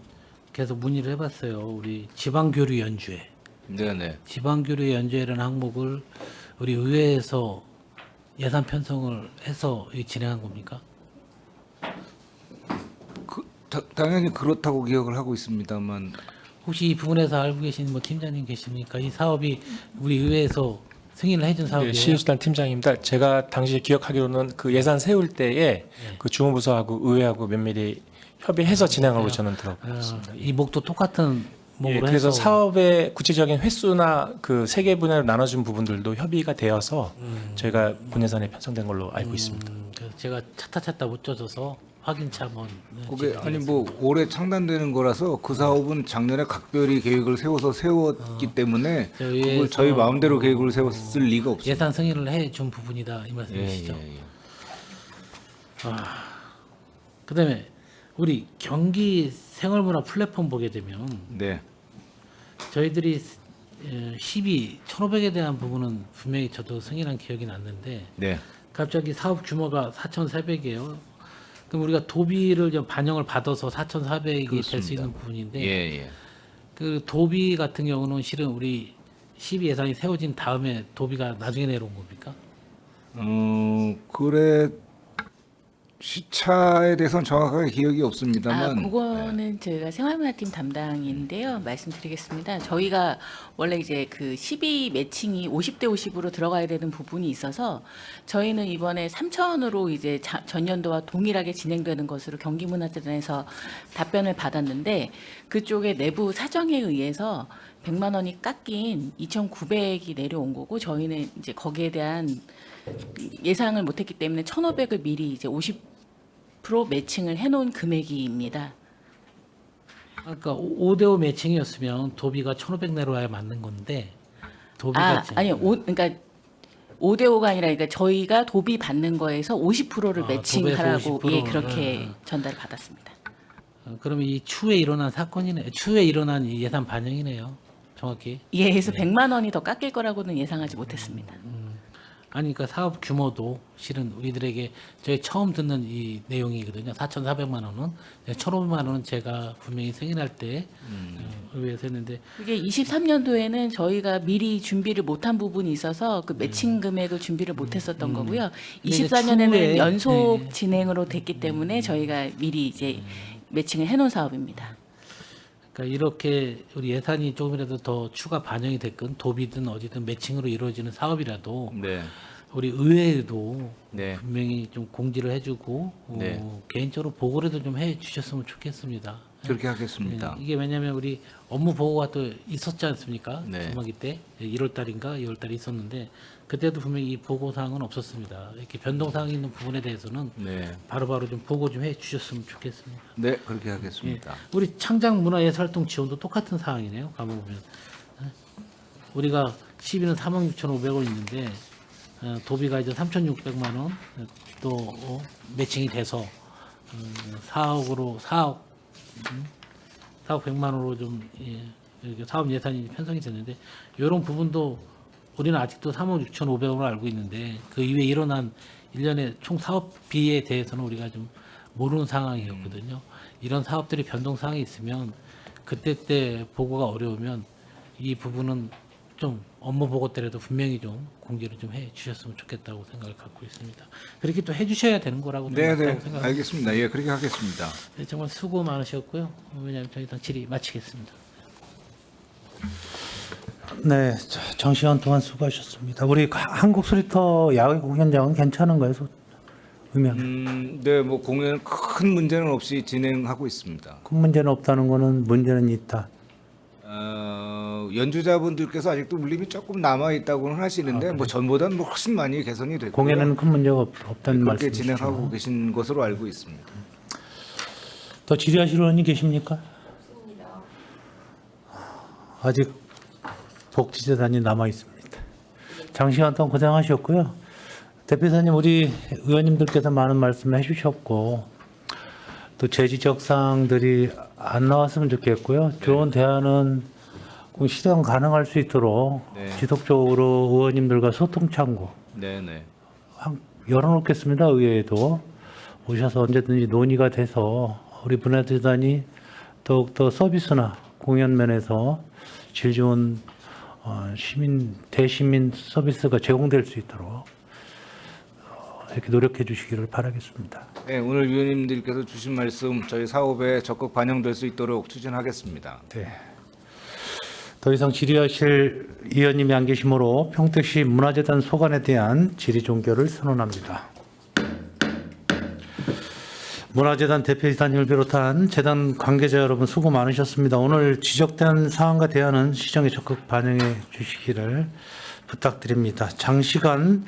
계속 문의를 해봤어요. 우리 지방교류 연주회, 네. 지방교류 연주회라는 항목을 우리 의회에서 예산 편성을 해서 진행한 겁니까? 당연히 그렇다고 기억을 하고 있습니다만 혹시 이 부분에서 알고 계신 뭐 팀장님 계십니까? 이 사업이 우리 의회에서 승인을 해준 사업이에요. 네, 시우수단 팀장입니다. 제가 당시 기억하기로는 그 예산 세울 때에 그 주무부서하고 의회하고 면밀히 협의해서 진행하고 저는 들었고 있습니다. 이 목도 똑같은 예, 목으로 그래서 해서 사업의 구체적인 횟수나 그 세개 분야로 나눠준 부분들도 협의가 되어서 저희가 본예산에 편성된 걸로 알고 있습니다. 그래서 제가 찾다 못 쫓아서 확인차 한번 그게 아니 뭐 올해 창단되는 거라서 그 사업은 작년에 각별히 계획을 세웠기 때문에 그걸 의회에서 저희 마음대로 계획을 세웠을 리가 없습니다. 예산 승인을 해준 부분이다 이 말씀이시죠? 그다음에 우리 경기 생활문화 플랫폼 보게 되면 네. 저희들이 1,500에 대한 부분은 분명히 저도 승인한 기억이 났는데 네. 갑자기 사업 규모가 4,400이에요. 그럼 우리가 도비를 좀 반영을 받아서 4,400이 될 수 그렇습니다. 있는 부분인데 예. 그 도비 같은 경우는 실은 우리 12 예산이 세워진 다음에 도비가 나중에 내려온 겁니까? 그래 시차에 대해서는 정확하게 기억이 없습니다만. 그거는 저희가 생활문화팀 담당인데요. 말씀드리겠습니다. 저희가 원래 이제 그 12 매칭이 50대 50으로 들어가야 되는 부분이 있어서 저희는 이번에 3,000원으로 이제 전년도와 동일하게 진행되는 것으로 경기문화재단에서 답변을 받았는데 그쪽에 내부 사정에 의해서 100만 원이 깎인 2,900이 내려온 거고 저희는 이제 거기에 대한 예상을 못했기 때문에 1,500을 미리 이제 50% 매칭을 해놓은 금액입니다. 아까 5대5 매칭이었으면 도비가 1,500 내려와야 맞는 건데 도비가 아니요. 그러니까 5대5가 아니라 그러니까 저희가 도비 받는 거에서 50%를 매칭하라고 도배에서 50%. 예, 그렇게 전달을 받았습니다. 그러면 이 추후에 일어난 사건이네. 추후에 일어난 이 예산 반영이네요. 정확히. 예, 그래서 100만 원이 더 깎일 거라고는 예상하지 못했습니다. 아니 그러니까 사업 규모도 실은 우리들에게 저희 처음 듣는 이 내용이거든요. 4,400만 원은 1,500만 원은 제가 분명히 승인할 때 의회에서 했는데 그게 23년도에는 저희가 미리 준비를 못한 부분이 있어서 그 매칭 금액을 준비를 못했었던 거고요. 이제 24년에는 추후에, 연속 네. 진행으로 됐기 때문에 저희가 미리 이제 매칭을 해놓은 사업입니다. 그러니까 이렇게 우리 예산이 조금이라도 더 추가 반영이 됐건 도비든 어디든 매칭으로 이루어지는 사업이라도 네. 우리 의회에도 네. 분명히 좀 공지를 해주고 네. 개인적으로 보고라도 좀 해주셨으면 좋겠습니다. 그렇게 하겠습니다. 이게 왜냐하면 우리 업무 보고가 또 있었지 않습니까? 네. 주막이 때 1월 달인가 2월 달에 있었는데 그때도 분명히 이 보고 사항은 없었습니다. 이렇게 변동 사항이 있는 부분에 대해서는 네. 바로바로 좀 보고 좀 해주셨으면 좋겠습니다. 네, 그렇게 하겠습니다. 우리 창작 문화예술활동 지원도 똑같은 사항이네요. 가보면 우리가 12는 46,500원 있는데 도비가 이제 3,600만 원 또 매칭이 돼서 4억 100만 원으로 좀 이렇게 사업 예산이 편성이 됐는데 이런 부분도 우리는 아직도 3억 6,500원으로 알고 있는데 그 이후에 일어난 1년의 총 사업비에 대해서는 우리가 좀 모르는 상황이었거든요. 이런 사업들이 변동 사항이 있으면 그때 보고가 어려우면 이 부분은 좀 업무 보고 때라도 분명히 좀 공개를 좀 해주셨으면 좋겠다고 생각을 갖고 있습니다. 그렇게 또 해주셔야 되는 거라고 네, 생각합니다. 알겠습니다. 예, 그렇게 하겠습니다. 네, 정말 수고 많으셨고요. 왜냐하면 저희 당 질의 마치겠습니다. 네, 장시간 동안 수고하셨습니다. 우리 한국 소리터 야외 공연장은 괜찮은가요? 의미합니다. 네, 뭐 공연 큰 문제는 없이 진행하고 있습니다. 큰 문제는 없다는 거는 문제는 있다. 연주자분들께서 아직도 물림이 조금 남아 있다고는 하시는데 뭐 전보다는 뭐 훨씬 많이 개선이 됐고요. 공연에는 큰 문제가 없다는 그렇게 말씀이시죠. 진행하고 계신 것으로 알고 있습니다. 더 질의하실 의원님 계십니까? 아직 복지재단이 남아 있습니다. 장시간 동안 고생하셨고요. 대표이사님, 우리 의원님들께서 많은 말씀을 해주셨고 또 제지적 사항들이 안 나왔으면 좋겠고요. 좋은 대안은 꼭 실현 가능할 수 있도록 네. 지속적으로 의원님들과 소통 창구 네, 네. 열어놓겠습니다. 의회에도 오셔서 언제든지 논의가 돼서 우리 문화재단이 더욱더 서비스나 공연 면에서 질 좋은 대시민 서비스가 제공될 수 있도록 이렇게 노력해 주시기를 바라겠습니다. 네, 오늘 위원님들께서 주신 말씀 저희 사업에 적극 반영될 수 있도록 추진하겠습니다. 네. 더 이상 질의하실 의원님이 안 계시므로 평택시 문화재단 소관에 대한 질의 종결을 선언합니다. 문화재단 대표이사님을 비롯한 재단 관계자 여러분 수고 많으셨습니다. 오늘 지적된 사항과 대안은 시정에 적극 반영해 주시기를 부탁드립니다. 장시간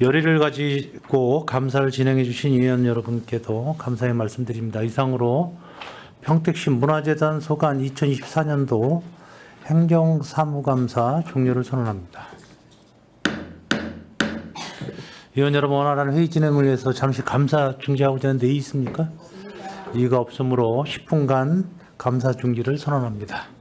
열의를 가지고 감사를 진행해 주신 의원 여러분께도 감사의 말씀드립니다. 이상으로 평택시 문화재단 소관 2024년도 행정사무감사 종료를 선언합니다. 위원 여러분, 원활한 회의 진행을 위해서 잠시 감사 중지하고자 하는 내의 있습니까? 이의가 없으므로 10분간 감사 중지를 선언합니다.